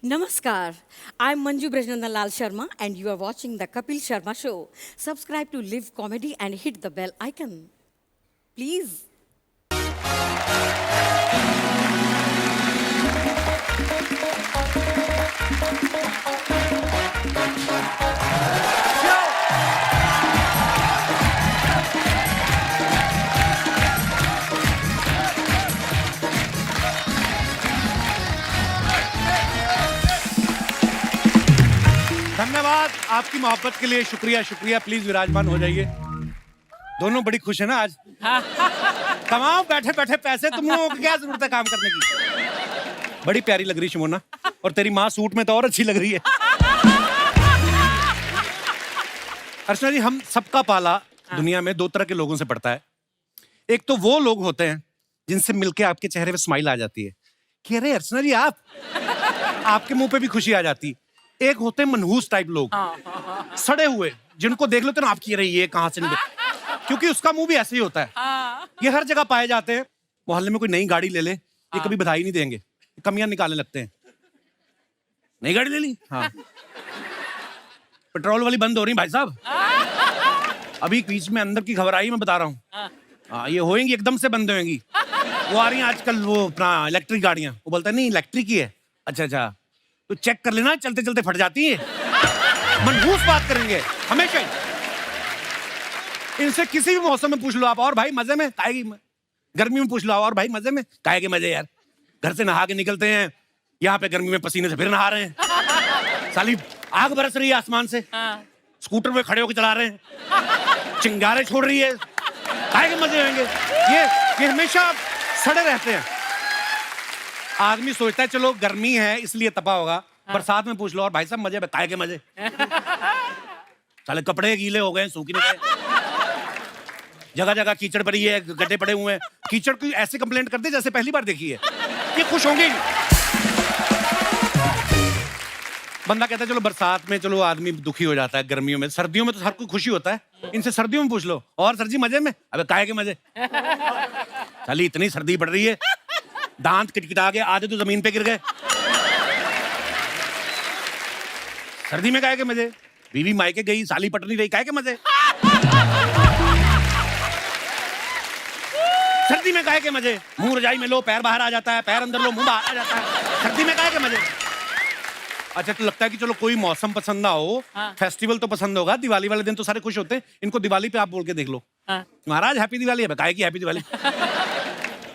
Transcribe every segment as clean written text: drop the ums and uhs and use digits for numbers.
Namaskar. I'm Manju Brajnandan Lal Sharma and you are watching the Kapil Sharma Show. Subscribe to Live Comedy and hit the bell icon. Please. धन्यवाद आपकी मोहब्बत के लिए। शुक्रिया शुक्रिया। Please विराजमान हो जाइए। दोनों बड़ी खुश है ना आज। कमाओ बैठे बैठे पैसे, तुम लोगों को क्या जरूरत है काम करने की। बड़ी प्यारी लग रही शिमोना, और तेरी माँ सूट में तो और अच्छी लग रही है। अर्चना जी, हम सबका पाला दुनिया में दो तरह के लोगों से पड़ता है। एक तो वो लोग होते हैं जिनसे मिलके आपके चेहरे पे स्माइल आ जाती है कि अरे अर्चना जी आपके मुंह पे भी खुशी आ जाती। एक होते हैं मनहूस टाइप लोग, सड़े हुए, जिनको देख लो तो आपकी रही ये कहां से निकले, क्योंकि उसका मुंह भी ऐसे ही होता है। ये हर जगह पाए जाते हैं। मोहल्ले में कोई नई गाड़ी ले ले, ये कभी बधाई नहीं देंगे, कमियां निकालने लगते हैं। नई गाड़ी ले ली, हाँ पेट्रोल वाली बंद हो रही भाई साहब। अभी बीच में अंदर की खबर आई, मैं बता रहा हूँ। हाँ ये होएंगी, एकदम से बंद होएंगी। वो आ रही है आजकल वो अपना इलेक्ट्रिक गाड़ियां। वो बोलता है नहीं इलेक्ट्रिक ही है। अच्छा अच्छा, तो चेक कर लेना, चलते चलते फट जाती है। मनहूस बात करेंगे हमेशा ही। इनसे किसी भी मौसम में पूछ लो आप, और भाई मजे में काहे की। गर्मी में पूछ लो और भाई मजे में काहे के मजे यार। घर से नहा के निकलते हैं, यहाँ पे गर्मी में पसीने से फिर नहा रहे हैं। साली आग बरस रही है आसमान से, स्कूटर पे खड़े होकर चला रहे हैं, चिंगारे छोड़ रही है, काहे के मजे होंगे। ये हमेशा सड़े रहते हैं। आदमी सोचता है चलो गर्मी है इसलिए तपा होगा, बरसात में पूछ लो और भाई साहब मजे, काहे के मजे। साले कपड़े गीले हो गए, सूख नहीं गए, जगह जगह कीचड़ पड़ी है, गड्ढे पड़े हुए हैं। कीचड़ की ऐसे कंप्लेंट करते जैसे पहली बार देखी है। ये खुश होंगे। बंदा कहता है चलो बरसात में चलो आदमी दुखी हो जाता है, गर्मियों में, सर्दियों में तो हर कोई खुशी होता है। इनसे सर्दियों में पूछ लो और सर जी मजे में, अबे काहे के मजे। साली इतनी सर्दी पड़ रही है, दांत किटकिटा गए, आधे तो जमीन पे गिर गए। सर्दी में काहे के मजे। बीवी मायके गई, साली पट नहीं रही, काहे के मजे। सर्दी में काहे के मजे। मुंह रजाई में लो, पैर बाहर आ जाता है, पैर अंदर लो, मुंह बाहर आ जाता है। सर्दी में काहे के मजे। अच्छा तो लगता है कि चलो कोई मौसम पसंद ना हो, फेस्टिवल तो पसंद होगा। दिवाली वाले दिन तो सारे खुश होते हैं। इनको दिवाली पे आप बोल के देख लो, महाराज हैप्पी दिवाली है, काहे की हैप्पी दिवाली।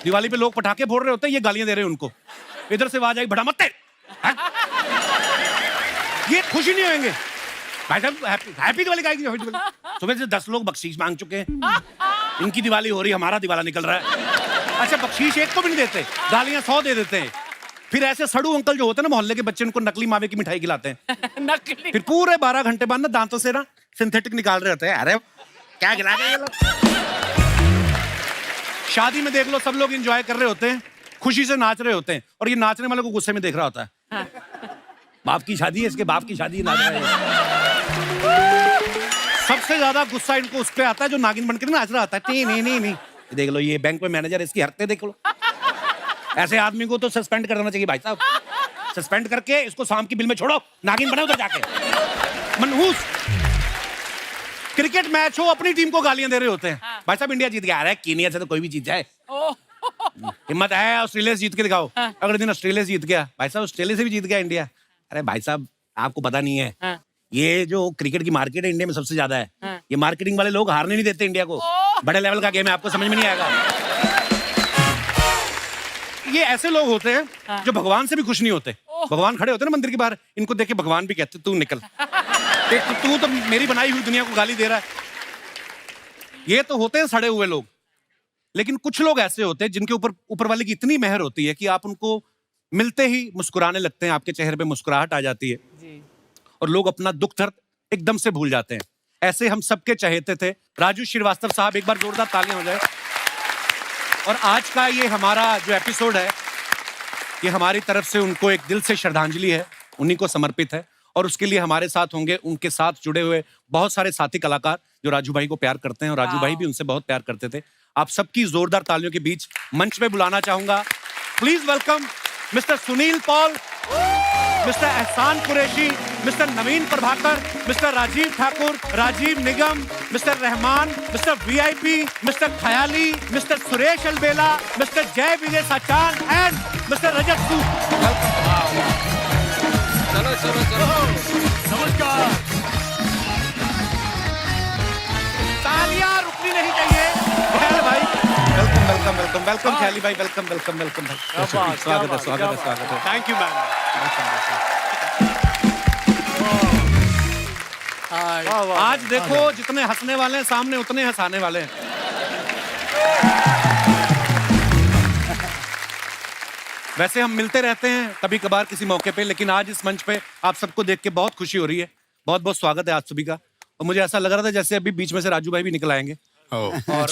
दिवाली पे लोग पटाखे फोड़ रहे होते हैं, ये गालियां दे रहे हैं उनको। इधर से आवाज आई बड़ा मत तेरे। ये खुशी नहीं होंगे भाई साहब। हैप्पी दिवाली काहे की। सुबह से 10 लोग बख्शीश मांग चुके हैं, इनकी दिवाली हो रही, हमारा दिवाला निकल रहा है। अच्छा बख्शीश एक को भी नहीं देते, गालियां 100 दे देते हैं। फिर ऐसे सड़ू अंकल जो होते हैं ना मोहल्ले के बच्चे, उनको नकली मावे की मिठाई खिलाते हैं। नकली। फिर पूरे 12 घंटे बाद ना दांतों से ना सिंथेटिक निकाल रहे होते हैं। अरे क्या खिला गए ये लोग। शादी में देख लो, सब लोग एंजॉय कर रहे होते हैं, खुशी से नाच रहे होते हैं, और ये नाचने वाले को गुस्से में देख रहा होता है। बाप की शादी है, इसके बाप की शादी नाच रहा है। सबसे ज्यादा गुस्सा इनको उस पे आता है जो नागिन बनकर नाच रहा होता है। नहीं देख लो, ये बैंक में मैनेजर, इसकी हरकतें देख लो। ऐसे आदमी को तो सस्पेंड कर देना चाहिए भाई साहब। सस्पेंड करके इसको शाम की बिल में छोड़ो, नागिन बने उधर जाके। मनहूस। क्रिकेट मैच हो, अपनी टीम को गालियां दे रहे होते हैं। भाई साहब इंडिया जीत गया। अरे कीनिया से तो कोई भी जीत जाए, हिम्मत है ऑस्ट्रेलिया से जीत के दिखाओ। अगले दिन ऑस्ट्रेलिया जीत गया, भाई साहब ऑस्ट्रेलिया से भी जीत गया इंडिया। अरे भाई साहब आपको पता नहीं है, ये जो क्रिकेट की मार्केट है इंडिया में सबसे ज्यादा है। ये मार्केटिंग वाले लोग हारने नहीं देते इंडिया को। बड़े लेवल का गेम है, आपको समझ में नहीं आएगा। ये ऐसे लोग होते हैं जो भगवान से भी खुश नहीं होते। भगवान खड़े होते हैं ना मंदिर के बाहर, इनको देख के भगवान भी कहते तू निकल, तू तो मेरी बनाई हुई दुनिया को गाली दे रहा है। ये तो होते हैं सड़े हुए लोग। लेकिन कुछ लोग ऐसे होते हैं जिनके ऊपर वाले की इतनी मेहर होती है कि आप उनको मिलते ही मुस्कुराने लगते हैं, आपके चेहरे पे मुस्कुराहट आ जाती है जी। और लोग अपना दुख दर्द एकदम से भूल जाते हैं। ऐसे हम सबके चहेते थे राजू श्रीवास्तव साहब, एक बार जोरदार तालियां हो जाए। और आज का ये हमारा जो एपिसोड है, ये हमारी तरफ से उनको एक दिल से श्रद्धांजलि है, उन्हीं को समर्पित है। और उसके लिए हमारे साथ होंगे उनके साथ जुड़े हुए बहुत सारे साथी कलाकार जो राजू भाई को प्यार करते हैं, और राजू भाई भी उनसे बहुत प्यार करते थे। आप सबकी जोरदार तालियों के बीच मंच पे बुलाना चाहूंगा, please welcome mister Sunil Pal. Mister Ehsan Qureshi, mister Naveen Prabhakar, mister Rajeev Thakur, Rajeev Nigam, mister Rehman, mister VIP, mister Khayali, mister Suresh Albela, mister Jai Vijay Sachan and mister Rajat Sood. चलो चलो चलो, नमस्कार। तालियां रुकनी नहीं चाहिए। ख्याल भाई, वेलकम वेलकम वेलकम वेलकम ख्याली भाई, वेलकम वेलकम वेलकम भाई। स्वागत है स्वागत है स्वागत है। Thank you ma'am. आज देखो जितने हंसने वाले हैं सामने उतने हंसाने वाले हैं। वैसे हम मिलते रहते हैं कभी कभार किसी मौके पे, लेकिन आज इस मंच पे आप सबको देख के बहुत खुशी हो रही है। बहुत बहुत स्वागत है आप सभी का। और मुझे ऐसा लग रहा था जैसे अभी बीच में से राजू भाई भी निकल आएंगे। और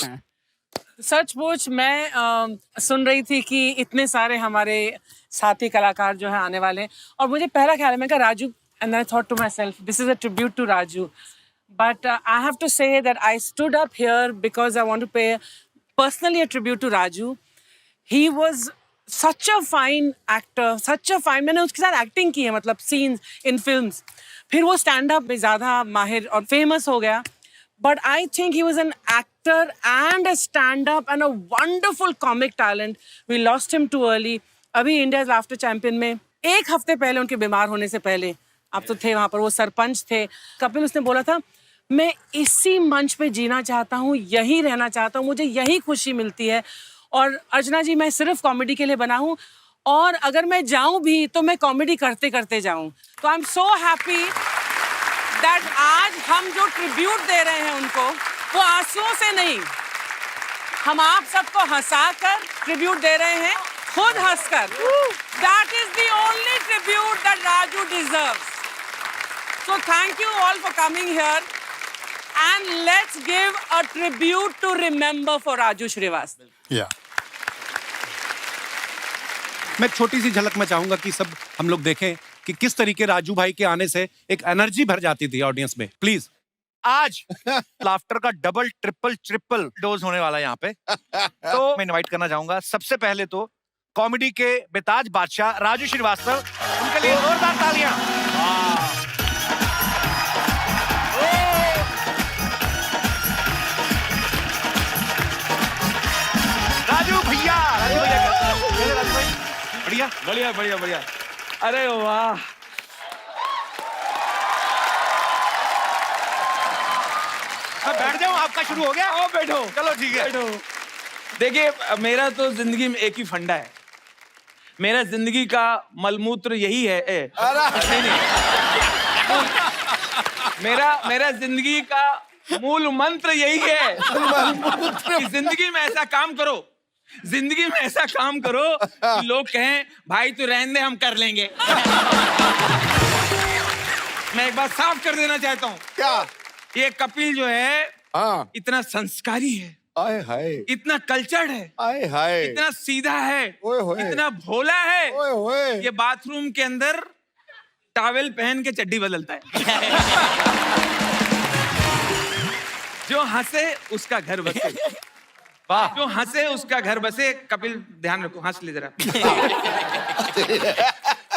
सचमुच मैं सुन रही थी कि इतने सारे हमारे साथी कलाकार जो है आने वाले हैं, और मुझे पहला ख्याल है, मैं कहा Raju, and I thought to myself, this is a tribute to Raju. But I have to say that I stood up here because I want to pay personally a tribute to Raju. He was such a fine actor, such a fine, मैंने उसके साथ acting की है, मतलब scenes in films, फिर वो stand up में ज़्यादा माहिर और फेमस हो गया. But I think he was an actor and a stand-up and a wonderful comic talent. We lost him too early. अभी इंडिया लाफ्टर चैंपियन में एक हफ्ते पहले, उनके बीमार होने से पहले, आप तो थे वहाँ पर, वो सरपंच थे, कपिल, उसने बोला था मैं इसी मंच पे जीना चाहता हूँ, यहीं रहना चाहता हूँ, मुझे यही खुशी मिलती है. और अर्चना जी, मैं सिर्फ कॉमेडी के लिए बना हूँ, और अगर मैं जाऊँ भी तो मैं कॉमेडी करते करते जाऊँ. तो I am so happy that आज हम जो ट्रिब्यूट दे रहे हैं उनको, वो आंसुओं से नहीं, हम आप सबको हंसाकर ट्रिब्यूट दे रहे हैं, खुद हंसकर. That is the only tribute that Raju deserves. So thank you all for coming here and let's give a tribute to remember for Raju Shrivastava. मैं छोटी सी झलक में चाहूंगा कि सब हम लोग देखें कि किस तरीके राजू भाई के आने से एक एनर्जी भर जाती थी ऑडियंस में. प्लीज. आज लाफ्टर का डबल ट्रिपल डोज होने वाला है यहाँ पे. तो मैं इनवाइट करना चाहूंगा सबसे पहले तो कॉमेडी के बेताज बादशाह राजू श्रीवास्तव, उनके लिए जोरदार तालियां. राजू भैया, राजू भैया राजू भाई, बढ़िया बढ़िया बढ़िया बढ़िया. अरे वाह, मैं बैठ जाऊं, आपका शुरू हो गया. आओ बैठो. चलो ठीक है. बैठो. देखिए, मेरा तो जिंदगी में एक ही फंडा है. मेरा जिंदगी का मलमूत्र यही है. नहीं नहीं, मेरा जिंदगी का मूल मंत्र यही है कि जिंदगी में ऐसा काम करो, जिंदगी में ऐसा काम करो कि लोग कहें भाई तू रहने दे, हम कर लेंगे. मैं एक बात साफ कर देना चाहता हूँ. क्या? ये कपिल जो है, हाँ. इतना संस्कारी है, आए हाय, इतना कल्चर्ड है, आए हाय, इतना सीधा है, ओए होए, इतना भोला है, ओए होए. ये बाथरूम के अंदर टॉवेल पहन के चड्डी बदलता है. जो हंसे उसका घर बसे. वाह. जो हंसे उसका घर बसे. कपिल ध्यान रखो, हंस ले जरा.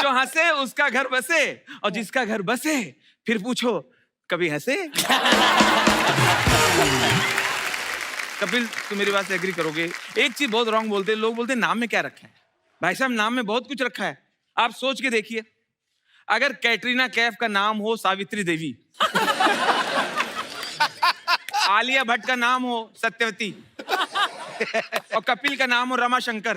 जो हंसे उसका घर बसे, और जिसका घर बसे फिर पूछो कभी हंसे. कपिल, तू मेरी बात से एग्री करोगे, एक चीज बहुत रॉन्ग बोलते हैं लोग. बोलते हैं नाम में क्या रखा है. भाई साहब, नाम में बहुत कुछ रखा है. आप सोच के देखिए, अगर कैटरीना कैफ का नाम हो सावित्री देवी, आलिया भट्ट का नाम हो सत्यवती, और कपिल का नाम हो रमा शंकर.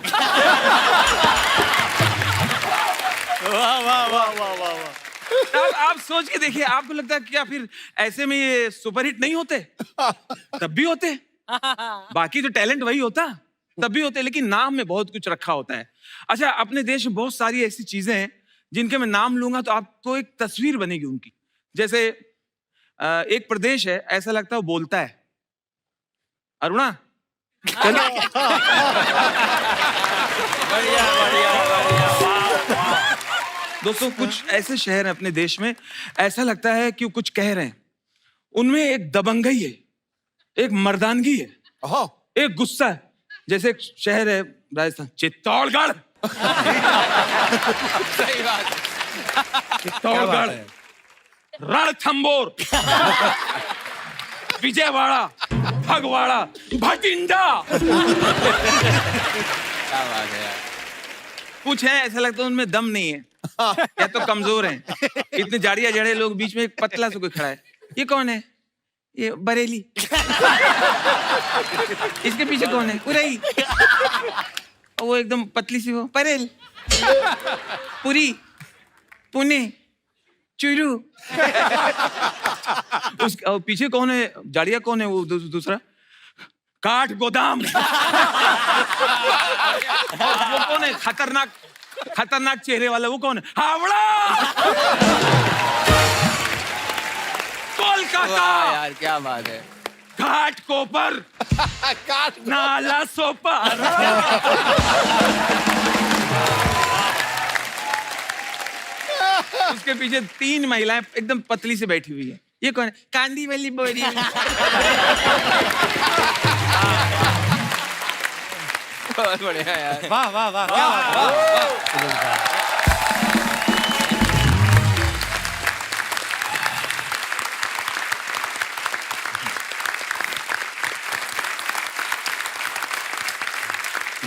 वाह वाह वाह वाह वाह वाह. आप सोच के देखिए, आपको लगता है क्या फिर ऐसे में ये सुपरहिट नहीं होते? तब भी होते. बाकी तो टैलेंट वही होता, तब भी होते, लेकिन नाम में बहुत कुछ रखा होता है. अच्छा, अपने देश में बहुत सारी ऐसी चीजें हैं जिनके मैं नाम लूंगा तो आपको एक तस्वीर बनेगी उनकी. जैसे एक प्रदेश है, ऐसा लगता है वो बोलता है. अरुणा. बढ़िया बढ़िया बढ़िया. दोस्तों, कुछ ऐसे शहर हैं अपने देश में, ऐसा लगता है कि वो कुछ कह रहे हैं. उनमें एक दबंगई है, एक मर्दानगी है, एक गुस्सा है. जैसे एक शहर है राजस्थान, चित्तौड़गढ़. सही बात. चित्तौड़गढ़, रणथंबोर, विजयवाड़ा, फगवाड़ा, भटिंडा। क्या बात है यार। कुछ है ऐसा लगता है उनमें दम नहीं है या तो कमजोर हैं। इतने जाड़िया जड़े लोग, बीच में एक पतला सा कोई खड़ा है। ये कौन है? ये बरेली। इसके पीछे कौन है? उरई। वो एकदम पतली सी, वो परेल, पुरी, पुणे, चुरू। उस पीछे कौन है? जाड़िया कौन है? वो दूसरा काठ गोदाम। वो कौन है? खतरनाक चेहरे वाला वो कौन है? हावड़ा। कोलकाता। वाह यार क्या बात है। घाट कोपर, नाला सोपर। उसके पीछे 3 महिलाएं एकदम पतली से बैठी हुई है। ये कौन है? कांदी वाली बोरी। बहुत बढ़िया यार। वाह वाह वाह, क्या बात है।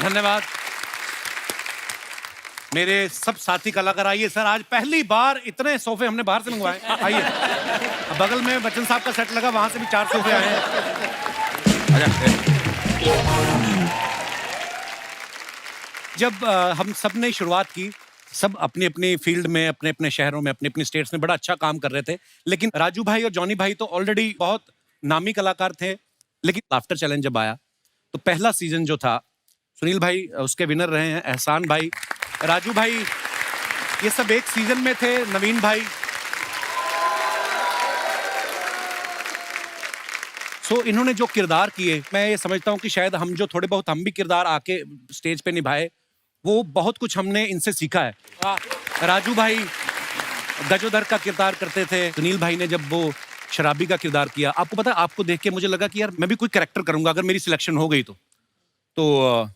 धन्यवाद मेरे सब साथी कलाकार। आइए सर, आज पहली बार इतने सोफे हमने बाहर से मंगवाए। आइए, अब बगल में बच्चन साहब का सेट लगा, वहां से भी 4 सोफे आए हैं। जब हम सब ने शुरुआत की, सब अपनी अपनी फील्ड में, अपने अपने शहरों में, अपने अपने स्टेट्स में बड़ा अच्छा काम कर रहे थे, लेकिन राजू भाई और जॉनी भाई तो ऑलरेडी बहुत नामी कलाकार थे। लेकिन लाफ्टर चैलेंज जब आया तो पहला सीजन जो था, सुनील भाई उसके विनर रहे हैं, एहसान भाई, राजू भाई, ये सब एक सीजन में थे, नवीन भाई। सो इन्होंने जो किरदार किए, मैं ये समझता हूँ कि शायद हम जो थोड़े बहुत हम भी किरदार आके स्टेज पे निभाए, वो बहुत कुछ हमने इनसे सीखा है। राजू भाई गजोदर का किरदार करते थे, सुनील भाई ने जब वो शराबी का किरदार किया, आपको पता है, आपको देख के मुझे लगा कि यार मैं भी कोई कैरेक्टर करूंगा अगर मेरी सिलेक्शन हो गई तो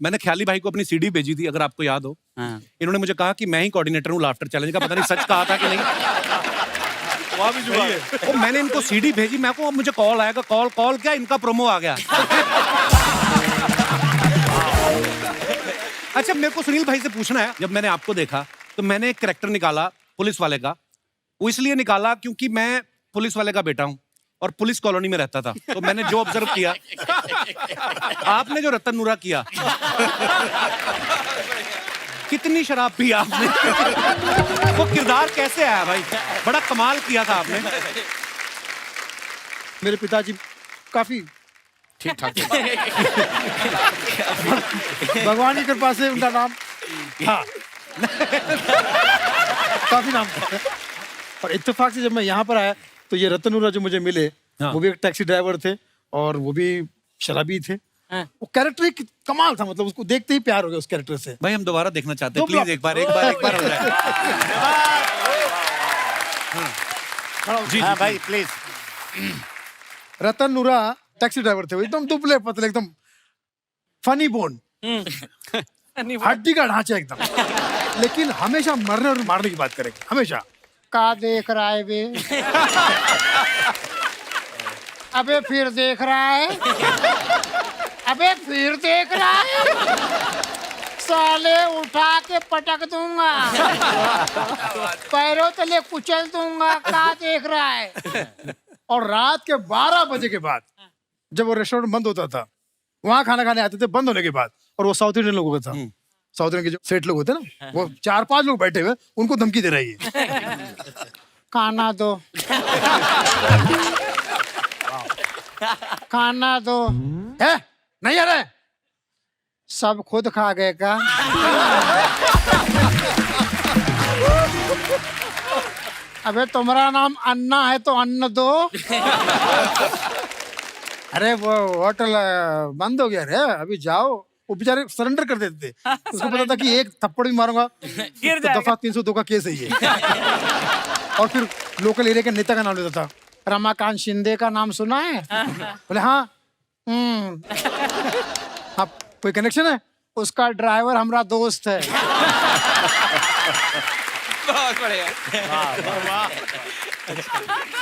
मैंने ख्याली भाई को अपनी सीडी भेजी थी, अगर आपको याद हो। इन्होंने मुझे कहा कि मैं ही कोऑर्डिनेटर हूँ लाफ्टर चैलेंज का, पता नहीं सच कहा था कि नहीं। वहाँ भी जुआ है। तो मैंने इनको सीडी भेजी, मैं को मुझे कॉल आएगा, कॉल क्या, इनका प्रोमो आ गया। अच्छा, मेरे को सुनील भाई से पूछना है, जब मैंने आपको देखा तो मैंने एक कैरेक्टर निकाला पुलिस वाले का। वो इसलिए निकाला क्योंकि मैं पुलिस वाले का बेटा हूँ और पुलिस कॉलोनी में रहता था, तो मैंने जो ऑब्जर्व किया, आपने जो रतन नूरा किया, कितनी शराब पी आपने, वो किरदार कैसे आया भाई, बड़ा कमाल किया था आपने। मेरे पिताजी काफी ठीक ठाक। भगवान की कृपा से उनका नाम, हाँ, काफी नाम था। और इत्तेफाक से जब मैं यहाँ पर आया तो ये रतनूरा जो मुझे मिले, हाँ। वो भी एक टैक्सी ड्राइवर थे और वो भी शराबी थे। वो कैरेक्टर एक कमाल था, मतलब उसको देखते ही प्यार हो गया उस कैरेक्टर से। भाई हम दोबारा देखना चाहते हैं, दो प्लीज ब्लॉक। एक बार हो जाए। जी हाँ जी भाई प्लीज। रतन नूरा टैक्सी ड्राइवर थे, वो एकदम दुबले पतले, एकदम फनी बोन, हड्डी का ढांचा एकदम, लेकिन हमेशा मरने और मारने की बात करेंगे हमेशा। का देख रहा है बे? अबे फिर देख रहा है? अबे फिर देख रहा है? साले उठा के पटक दूंगा, पैरों तले कुचल दूंगा। का देख रहा है? और रात के 12 बजे के बाद जब वो रेस्टोरेंट बंद होता था, वहां खाना खाने आते थे बंद होने के बाद, और वो साउथ इंडियन लोगों का था, साउथ इंडियन के जो सेठ लोग होते हैं ना, वो 4-5 लोग बैठे हुए, उनको धमकी दे रही है, खाना दो, खाना दो। है नहीं आ रहा है? सब खुद खा गए का? अबे तुम्हारा नाम अन्ना है तो अन्न दो। अरे वो होटल बंद हो गया रे, अभी जाओ। वो बेचारे सरेंडर कर देते थे, उसको पता था कि एक थप्पड़ भी मारूंगा तो दफा 302 का केस है ये। और फिर लोकल एरिया के नेता का नाम लेता था। रमाकांत शिंदे का नाम सुना है? बोले हाँ, आप कोई कनेक्शन है? उसका ड्राइवर हमारा दोस्त है। बहुत बढ़िया।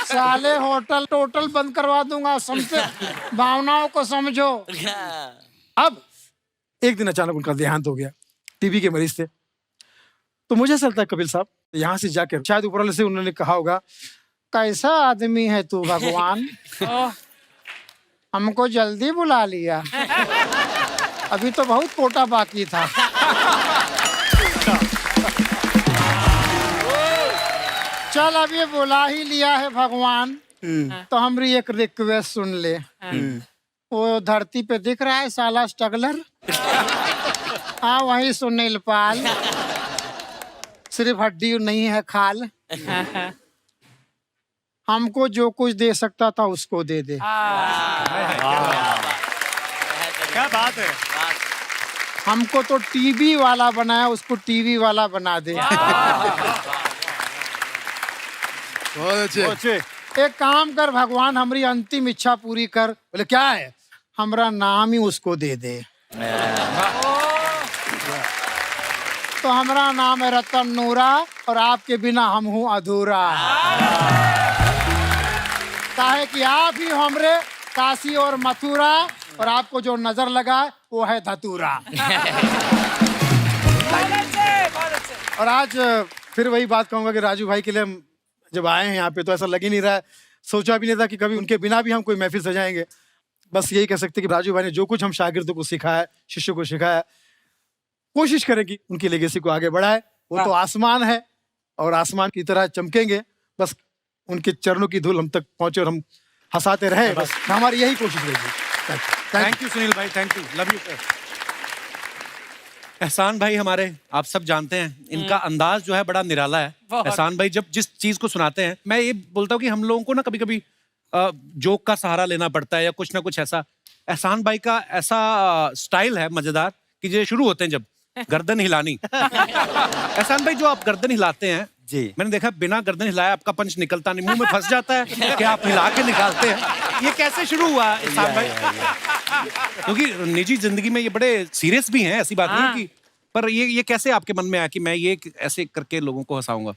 साले होटल टोटल बंद करवा दूंगा, समझे? भावनाओं को समझो। अब एक दिन अचानक उनका देहांत हो गया, टीबी के मरीज थे। तो मुझे ऐसा लगता है कपिल साहब, यहाँ से जाकर शायद ऊपर वाले से उन्होंने कहा होगा, कैसा आदमी है तू भगवान, हमको जल्दी बुला लिया, अभी तो बहुत कोटा बाकी था। चल अब ये बुला ही लिया है भगवान, तो हमारी एक रिक्वेस्ट सुन ले। वो धरती पे दिख रहा है साला स्ट्रगलर, हाँ वही सुनील पाल, सिर्फ हड्डी नहीं है खाल। हमको जो कुछ दे सकता था उसको दे दे। क्या बात है। हमको तो टीवी वाला बनाया, उसको टीवी वाला बना दे। बहुत अच्छे। एक काम कर भगवान, हमारी अंतिम इच्छा पूरी कर। बोले क्या है? हमरा नाम ही उसको दे दे। तो हमारा नाम है रतन नूरा, और आपके बिना हम हूँ अधूरा। काहे कि आप ही हमरे काशी और मथुरा, और आपको जो नजर लगा वो है धतूरा। और आज फिर वही बात कहूंगा कि राजू भाई के लिए हम जब आए हैं यहाँ पे तो ऐसा लग ही नहीं रहा है, सोचा भी नहीं था कि कभी उनके बिना भी हम कोई महफिल सजाएंगे। बस यही कह सकते हैं कि राजू भाई ने जो कुछ हम शागिर्दों को सिखाया, शिष्यों को सिखाया, कोशिश करें कि उनकी लेगेसी को आगे बढ़ाए। वो तो आसमान है और आसमान की तरह चमकेंगे, बस उनके चरणों की धूल हम तक पहुंचे और हम हंसाते रहे, बस हमारी यही कोशिश रहेगी। थैंक यू सुनील भाई, thank you, love you sir. एहसान भाई हमारे, आप सब जानते हैं इनका अंदाज जो है बड़ा निराला है। एहसान भाई जब जिस चीज को सुनाते हैं, मैं ये बोलता हूँ कि हम लोगों को ना कभी कभी जोक का सहारा लेना पड़ता है या कुछ ना कुछ ऐसा। एहसान भाई का ऐसा स्टाइल है मजेदार कि जो शुरू होते हैं जब गर्दन हिलानी। एहसान भाई जो आप गर्दन हिलाते हैं जी, मैंने देखा बिना गर्दन हिलाए आपका पंच निकलता नहीं, मुंह में फंस जाता है कि आप हिला के निकालते हैं। ये कैसे शुरू हुआ एहसान भाई? क्योंकि निजी जिंदगी में ये बड़े सीरियस भी हैं, ऐसी बात नहीं कि, पर ये कैसे आपके मन में आया कि मैं ये ऐसे करके लोगों को हंसाऊंगा?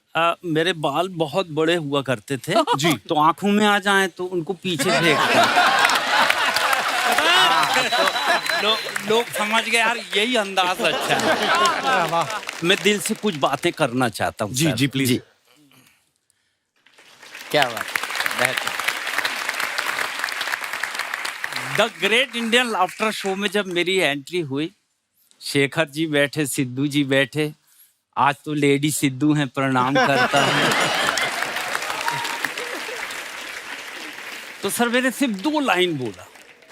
मेरे बाल बहुत बड़े हुआ करते थे जी, तो आंखों में आ जाएं तो उनको पीछे फेंकते। लोग समझ गए यार यही अंदाज अच्छा है। मैं दिल से कुछ बातें करना चाहता हूँ। जी जी प्लीज। क्या बात, बेहतर। The great Indian laughter show में जब मेरी एंट्री हुई, शेखर जी बैठे, सिद्धू जी बैठे, आज तो लेडी सिद्धू हैं, प्रणाम करता हूँ। तो सर मैंने सिर्फ 2 लाइन बोला,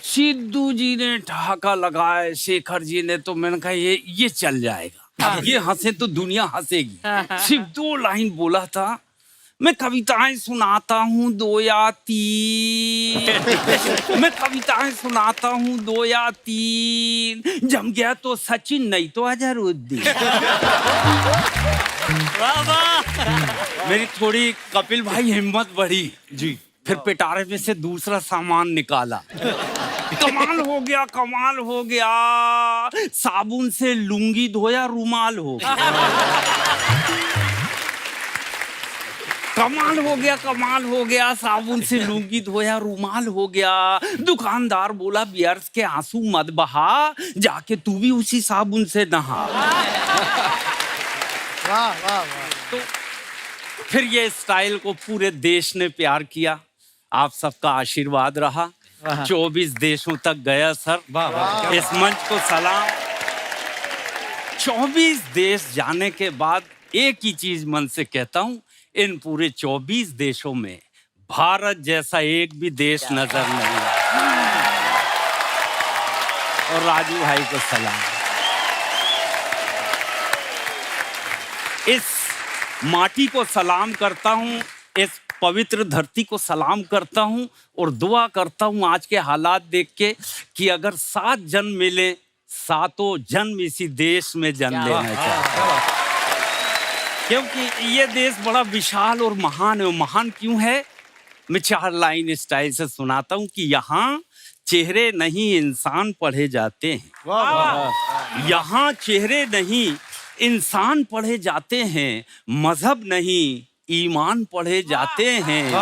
सिद्धू जी ने ठहाका लगाए, शेखर जी ने, तो मैंने कहा ये चल जाएगा, अब ये हंसे तो दुनिया हंसेगी। सिर्फ 2 लाइन बोला था, मैं कविताएं सुनाता हूँ 2 या 3, मैं कविताएं सुनाता हूँ 2 या 3, जम गया तो सचिन नहीं तो अजहरुद्दीन। मेरी थोड़ी कपिल भाई हिम्मत बढ़ी जी, फिर पिटारे में से दूसरा सामान निकाला। कमाल हो गया, कमाल हो गया, साबुन से लुंगी धोया रुमाल हो गया। कमाल हो गया, कमाल हो गया, साबुन से लुंगी धोया रुमाल हो गया। दुकानदार बोला बियर्स के आंसू मत बहा, जाके तू भी उसी साबुन से नहा। वाह वाह वाह। तो फिर ये स्टाइल को पूरे देश ने प्यार किया, आप सबका आशीर्वाद रहा। 24 देशों तक गया सर। इस मंच को सलाम। 24 देश जाने के बाद एक ही चीज मन से कहता हूं, इन पूरे 24 देशों में भारत जैसा एक भी देश नजर नहीं आया। और राजू भाई को सलाम। इस माटी को सलाम करता हूं, इस पवित्र धरती को सलाम करता हूं और दुआ करता हूं आज के हालात देख के कि अगर 7 जन्म मिले, 7 जन्म इसी देश में जन्म लेना चाहिए, क्योंकि ये देश बड़ा विशाल और महान है। महान क्यों है? मैं 4 लाइन स्टाइल से सुनाता हूं कि यहाँ चेहरे नहीं इंसान पढ़े जाते हैं, यहाँ चेहरे नहीं इंसान पढ़े जाते हैं, मजहब नहीं ईमान पढ़े जाते हैं।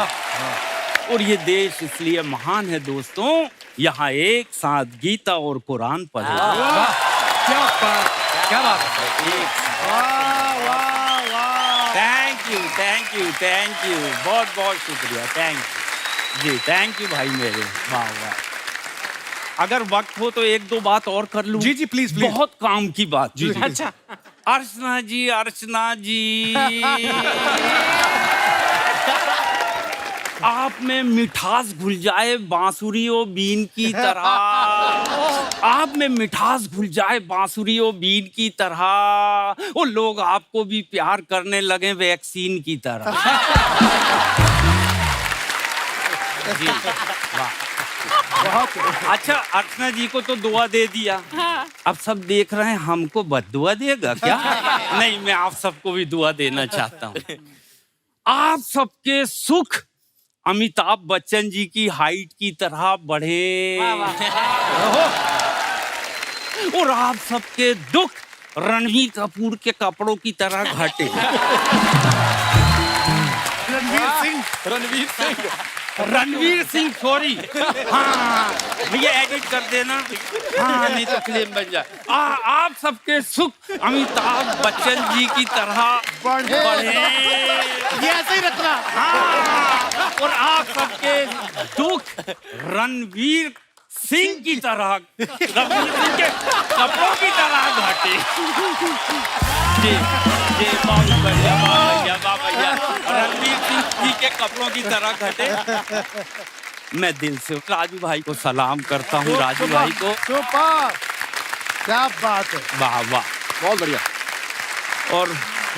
और ये देश इसलिए महान है दोस्तों, यहाँ एक साथ गीता और कुरान पढ़े। क्या बात है। थैंक यू, बहुत बहुत शुक्रिया, thank you ji, thank you भाई मेरे, वाह वाह। अगर वक्त हो तो एक दो बात और कर लूं? जी जी प्लीज प्लीज। बहुत काम की बात। जी, जी। अच्छा, अर्चना जी आप में मिठास घुल जाए बांसुरी और बीन की तरह, आप में मिठास घुल जाए बांसुरी और बीन की तरह, वो लोग आपको भी प्यार करने लगे वैक्सीन की तरह। जी वाह, बहुत अच्छा। अर्चना जी को तो दुआ दे दिया, अब सब देख रहे हैं हमको बद्दुआ देगा क्या? नहीं, मैं आप सबको भी दुआ देना चाहता हूँ। आप सबके सुख अमिताभ बच्चन जी की हाइट की तरह बढ़े और आप सबके दुख रणवीर कपूर के कपड़ों की तरह घटे। रणवीर सिंह सॉरी, हाँ भैया एडिट कर देना, हाँ नहीं तो फिल्म बन जाए। आप सबके सुख अमिताभ बच्चन जी की तरह बढ़े, ये ऐसे ही रखना। हाँ, और आप सबके दुख रणवीर सिंह की तरह, रणवीर सिंह के कपड़ों की तरह घटे। जी जी, बहुत बढ़िया, वाह भैया, रणवीर सिंह जी के कपड़ों की तरह घटे। मैं दिल से राजू भाई को सलाम करता हूँ, राजू भाई को। सुपर, क्या बात है। वाह वाह, बहुत बढ़िया। और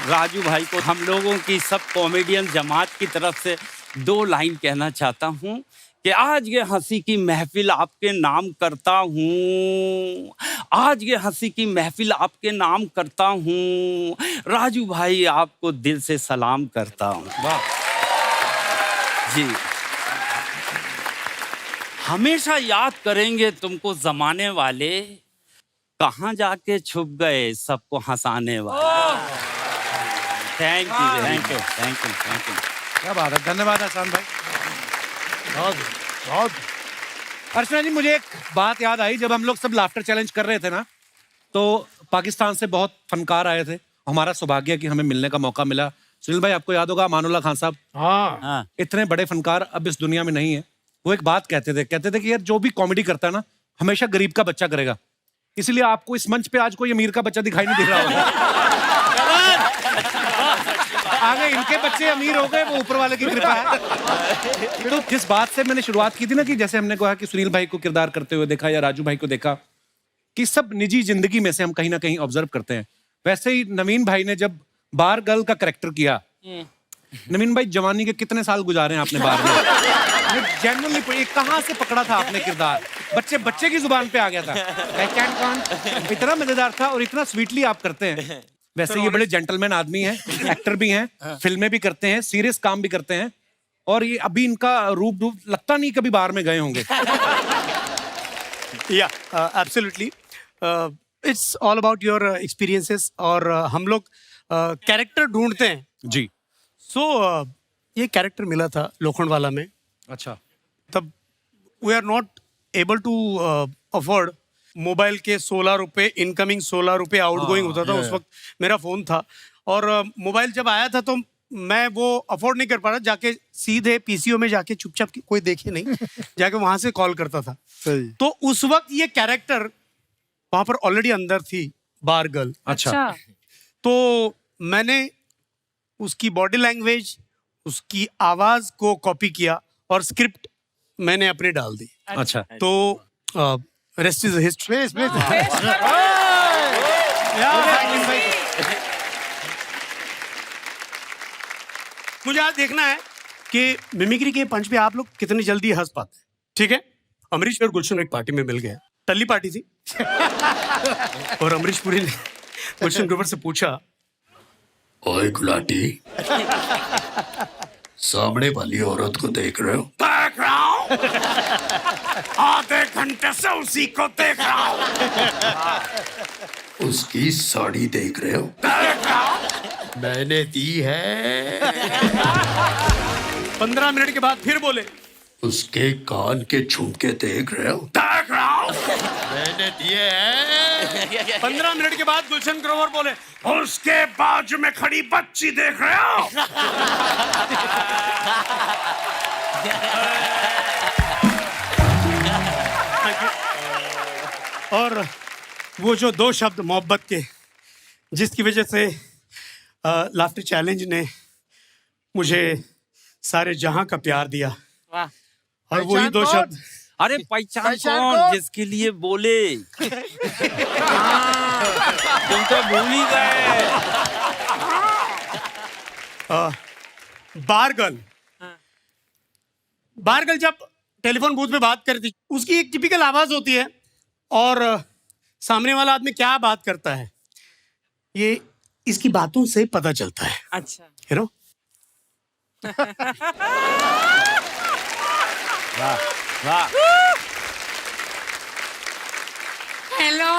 राजू भाई को हम लोगों की सब कॉमेडियन जमात की तरफ से 2 लाइन कहना चाहता हूँ कि आज ये हंसी की महफिल आपके नाम करता हूँ, आज ये हंसी की महफिल आपके नाम करता हूँ। राजू भाई आपको दिल से सलाम करता हूँ। जी, हमेशा याद करेंगे तुमको जमाने वाले, कहाँ जाके छुप गए सबको हंसाने वाले। Thank you, thank you, thank you, thank you. क्या बात है, धन्यवाद आसान भाई। बहुत बहुत। अर्चना जी, मुझे एक बात याद आई, जब हम लोग सब लाफ्टर चैलेंज कर रहे थे ना, तो पाकिस्तान से बहुत फनकार आए थे। हमारा सौभाग्य कि हमें मिलने का मौका मिला। सुनील भाई, आपको याद होगा अमानुल्लाह खान साहब, हाँ, इतने बड़े फनकार अब इस दुनिया में नहीं है। वो एक बात कहते थे कि यार जो भी कॉमेडी करता है ना, हमेशा गरीब का बच्चा करेगा। इसलिए आपको इस मंच पे आज कोई अमीर का बच्चा दिखाई नहीं दे रहा होगा। आगे इनके बच्चे अमीर हो गए, वो ऊपर वाले की कृपा है। तो जिस बात से मैंने शुरुआत की थी ना, कि जैसे हमने कहा कि सुनील भाई को किरदार करते हुए देखा या राजू भाई को देखा, कि सब निजी जिंदगी में से हम कहीं ना कहीं ऑब्जर्व करते हैं। वैसे ही नवीन भाई ने जब बार गर्ल का कैरेक्टर किया, नवीन भाई जवानी के कितने साल गुजारे हैं आपने बार में? जेन्युइनली कहाँ से पकड़ा था आपने किरदार? बच्चे की जुबान पे आ गया था। इतना मजेदार था और इतना स्वीटली आप करते हैं। वैसे ये बड़े जेंटलमैन आदमी हैं, एक्टर भी हैं, फिल्में भी करते हैं, सीरियस काम भी करते हैं, और ये अभी इनका रूप लगता नहीं कभी बाहर में गए होंगे। या absolutely, it's all about your experiences. और हम लोग कैरेक्टर ढूंढते हैं जी। सो ये कैरेक्टर मिला था लोखंडवाला में। अच्छा। तब we are not able to afford mobile के 16 रुपए इनकमिंग, 16 रुपए आउटगोइंग होता था। उस वक्त मेरा फोन था, और मोबाइल जब आया था तो मैं वो अफोर्ड नहीं कर पा रहा, जाके सीधे पीसीओ में जाके चुपचाप, कोई देखे नहीं, जाके वहां से कॉल करता था। सही। तो उस वक्त ये कैरेक्टर वहां पर ऑलरेडी अंदर थी, बार गर्ल। अच्छा। तो मैंने उसकी बॉडी लैंग्वेज, उसकी आवाज को कॉपी किया और स्क्रिप्ट मैंने अपने डाल दी। अच्छा। तो रेस्ट इज हिस्ट्री। मुझे आज देखना है कि मिमिक्री के पंच पे आप लोग कितनी जल्दी हंस पाते हैं। ठीक है, अमरीश और गुलशन एक पार्टी में मिल गए, टल्ली पार्टी थी। और अमरीश पुरी ने गुलशन ग्रोवर से पूछा, ओए गुलाटी, सामने वाली औरत को देख रहे हो? देख रहा हूँ, आधे घंटे से उसी को देख रहा हूँ। उसकी साड़ी देख रहे हो? मैंने दी है। 15 मिनट के बाद फिर बोले, उसके कान के झुमके देख रहे हो? देख रहा हूं। मैंने दिए हैं। 15 मिनट के बाद गुलशन ग्रोवर बोले, उसके बाजू में खड़ी बच्ची देख रहे हो? और वो जो 2 शब्द मोहब्बत के, जिसकी वजह से लाफ्टर चैलेंज ने मुझे सारे जहां का प्यार दिया, वाह। और वही 2 शब्द, अरे पहचान पहचान कौन कौन? जिसके लिए बोले? तुम तो भूल ही गए। बारगल। बारगल जब टेलीफोन बूथ में बात करती, उसकी एक टिपिकल आवाज होती है, और सामने वाला आदमी क्या बात करता है ये इसकी बातों से पता चलता है। अच्छा। यू नो, वाह। हेलो।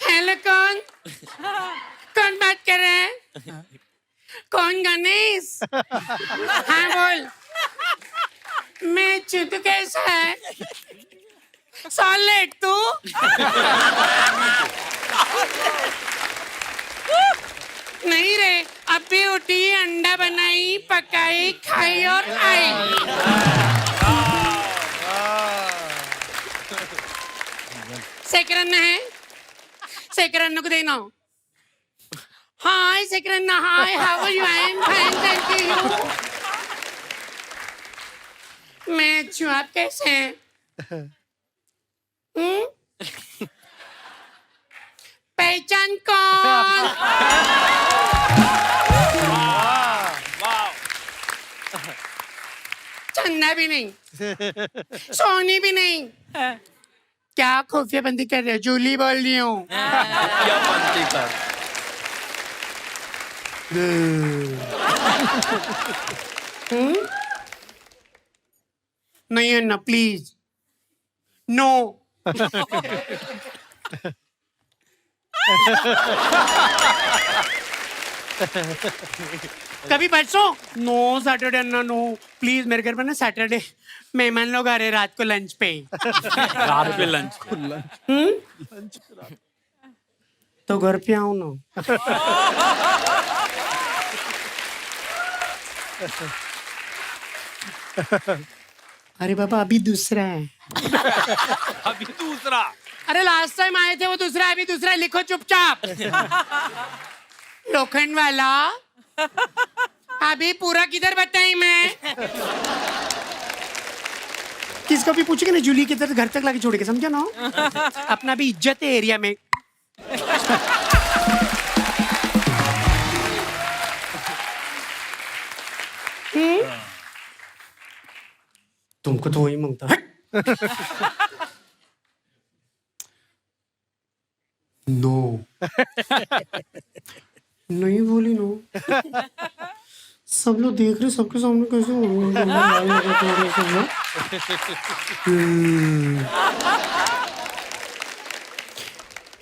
हेलो, कौन बात कर रहे हैं? कौन गणेश? हाँ बोल। मैं चुतू, कैसा है? सॉलिड तू? नहीं रे, अभी उठी, अंडा बनाई, पकाई, खाई और आई। सेकरन है, सेकरन को देना। Hi Sekaran, hi, how are you? I am fine, thank you. मैं अच्छी, आप कैसे हैं? पहचान कौन? चंदा भी नहीं, सोनी भी नहीं। क्या खुफिया बंदी कर रहे हो? जूली बोल रही हूँ। क्या बनती कर? नहीं है ना, प्लीज नो। कभी परसों नो, सैटरडे ना, नो प्लीज। मेरे घर पे ना सैटरडे मेहमान लोग आ रहे रात को लंच पे। रात पे लंच। तो घर पे आओ ना। अरे बाबा, अभी दूसरा है। अभी दूसरा। अरे लास्ट टाइम आए थे वो दूसरा, अभी दूसरा लिखो चुपचाप। लोखंड वाला। अभी पूरा किधर बताई मैं? किसको भी पूछेंगे ना, जूली की तरह घर तक लाके छोड़ेगा, समझा ना? अपना भी इज्जत है एरिया में। तुमको तो वही मांगता है। नो। नहीं बोली नो। सब लोग देख रहे, सबके सामने कैसे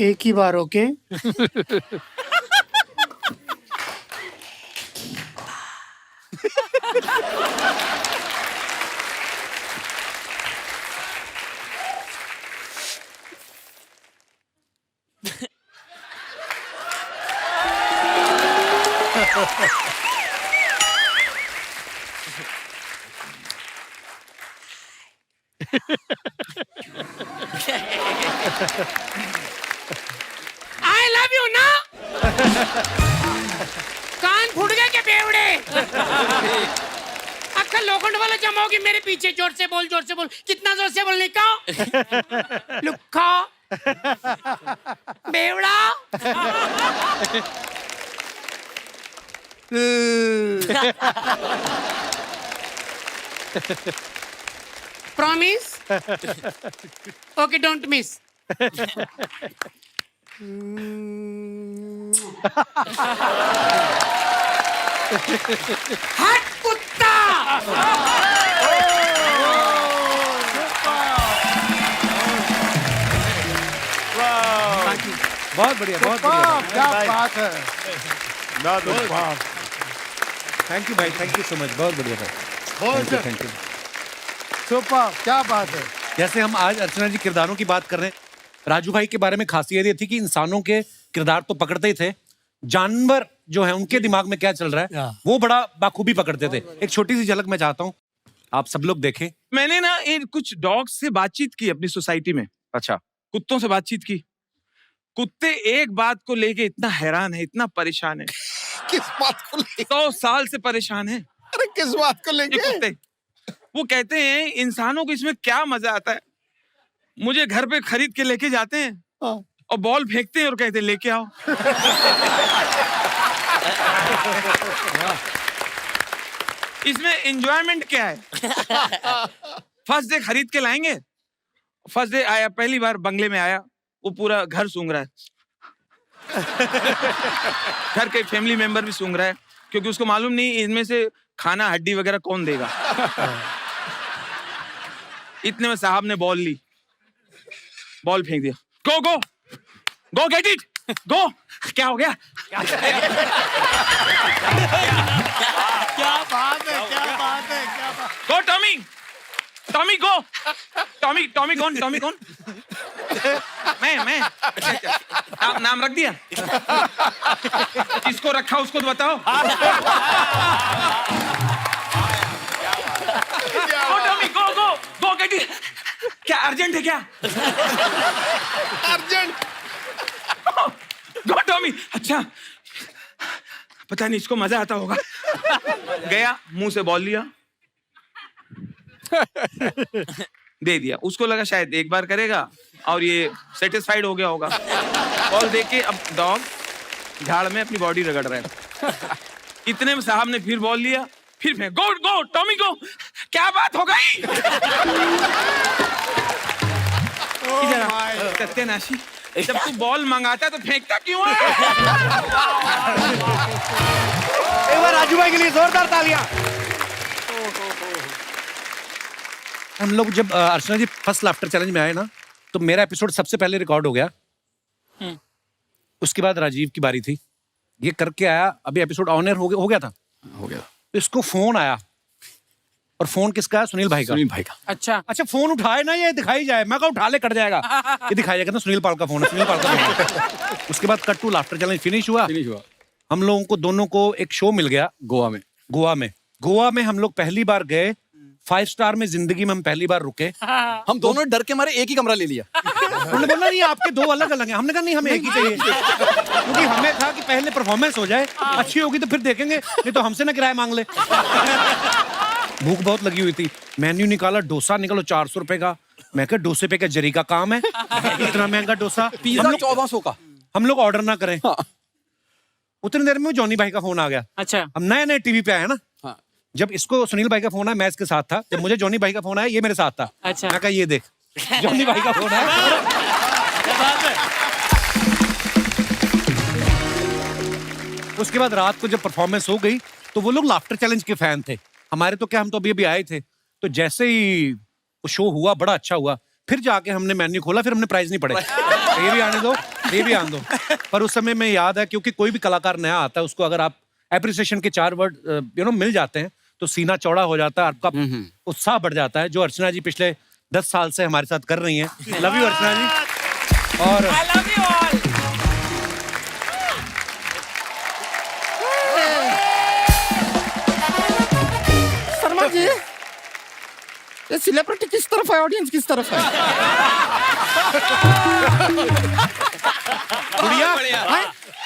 एक ही बार ओके। आई लव यू ना। कान फूट गए क्या बेवड़े? अक्का लोखंड वाला जमा होगी मेरे पीछे। जोर से बोल, जोर से बोल। कितना जोर से बोलने का? लुक्खा बेवड़ा। प्रॉमिस? Okay, don't miss. हट कुत्ता। बहुत बढ़िया, बहुत वाह, बढ़िया। क्या बात है। थैंक यू भाई, थैंक यू सो मच, बहुत बढ़िया भाई। बहुत थैंक यू। सुपर, क्या बात है। जैसे हम आज अर्चना जी किरदारों की बात कर रहे हैं, राजू भाई के बारे में खासियत ये थी कि इंसानों के किरदार तो पकड़ते ही थे, जानवर जो है उनके दिमाग में क्या चल रहा है वो बड़ा बाखूबी पकड़ते थे। एक छोटी सी झलक मैं चाहता हूँ आप सब लोग देखें। मैंने ना इन कुछ डॉग्स से बातचीत की अपनी सोसाइटी में। अच्छा, कुत्तों से बातचीत की। कुत्ते एक बात को लेके इतना हैरान है, इतना परेशान है। किस बात को लेके? 100 साल से परेशान है अरे किस बात को ये लेके? कुत्ते। वो कहते हैं इंसानों को इसमें क्या मजा आता है। मुझे घर पे खरीद के लेके जाते हैं और बॉल फेंकते हैं और कहते हैं लेके आओ। इसमें एंजॉयमेंट क्या है? फर्स्ट डे खरीद के लाएंगे। फर्स्ट डे आया, पहली बार बंगले में आया, वो पूरा घर सूंघ रहा है। घर के फैमिली मेंबर भी सूंघ रहा है क्योंकि उसको मालूम नहीं इनमें से खाना हड्डी वगैरह कौन देगा। इतने में साहब ने बॉल ली, बॉल फेंक दिया। गो go go get it go. क्या हो गया? क्या बात है, क्या बात है, क्या बात। गो टॉमी, टॉमी गो। टॉमी, टॉमी कौन? टॉमी कौन? मैं नाम रख दिया। किसको रखा उसको तो बताओ। Go Tommy go go go get it. क्या अर्जेंट है क्या? अर्जेंट। Go Tommy. अच्छा, पता नहीं इसको मजा आता होगा। गया, मुंह से बॉल लिया, दे दिया। उसको लगा शायद एक बार करेगा और ये सेटिस्फाइड हो गया होगा। बॉल दे के अब डॉग झाड़ में अपनी बॉडी रगड़ रहा है। इतने में साहब ने फिर बॉल लिया, फिर फेंक। गो गो टॉमी गो। क्या बात हो गई? सत्यानाशी, जब तू बॉल मंगाता तो फेंकता क्यों है? एक बार राजू भाई के लिए जोरदार तालियां। हम लोग जब अर्चना जी फर्स्ट लाफ्टर चैलेंज में आए ना, तो मेरा एपिसोड सबसे पहले रिकॉर्ड हो गया। उसके बाद राजीव की बारी थी, ये करके आया। अभी एपिसोड ऑन एयर हो गया था। हो गया। तो इसको फोन आया, और फोन किसका है? सुनील भाई का। सुनील भाई का। अच्छा, फोन उठाए ना, ये दिखाई जाए। मैं कहा उठा ले, कट जाएगा। ये दिखाई जाएगा ना, सुनील पाल का फोन है, सुनील पाल का फोन है। उसके बाद cut to laughter challenge finish हुआ। हम लोगों को दोनों को एक शो मिल गया गोवा में। गोवा में हम लोग पहली बार गए। 5 स्टार में जिंदगी में हम पहली बार रुके। हम दोनों डर के मारे एक ही कमरा ले लिया। उन्होंने बोला नहीं आपके 2 अलग अलग हैं। हमने कहा नहीं, हमें एक ही चाहिए, क्योंकि हमें था कि पहले परफॉर्मेंस हो जाए, अच्छी होगी तो फिर देखेंगे, नहीं तो हमसे ना किराया मांग ले। भूख बहुत लगी हुई थी। मेन्यू निकाला, डोसा निकालो 400 रुपए का। मैं कहा डोसे पे क्या जरी का काम है, इतना महंगा डोसा। पिज्जा 1400 का। हम लोग ऑर्डर ना करें। उतनी देर में जॉनी भाई का फोन आ गया। अच्छा, हम नए नए टीवी पे आए ना। हाँ। जब इसको सुनील भाई का फोन आया, मैं इसके साथ था। जब मुझे जॉनी भाई का फोन आया, ये मेरे साथ था। अच्छा। मैं कहा ये देख, जॉनी भाई का फोन आया। उसके बाद रात को जब परफॉर्मेंस हो गई, तो वो लोग लाफ्टर चैलेंज के फैन थे। हमारे तो क्या, हम तो अभी अभी आए थे। तो जैसे ही वो शो हुआ, बड़ा अच्छा हुआ। फिर जाके हमने मेन्यू खोला, फिर हमने प्राइस नहीं पड़े। ये भी आने दो, ये भी आने दो। पर उस समय में याद है, क्योंकि कोई भी कलाकार नया आता है, उसको अगर आप एप्रिसिएशन के 4 वर्ड मिल जाते हैं, तो सीना चौड़ा हो जाता है, आपका उत्साह बढ़ जाता है। जो अर्चना जी पिछले 10 साल से हमारे साथ कर रही हैं। लव यू अर्चना जी। और I love you all. Sharma ji, ये सेलिब्रिटी किस तरफ है, ऑडियंस किस तरफ है? गुड़िया,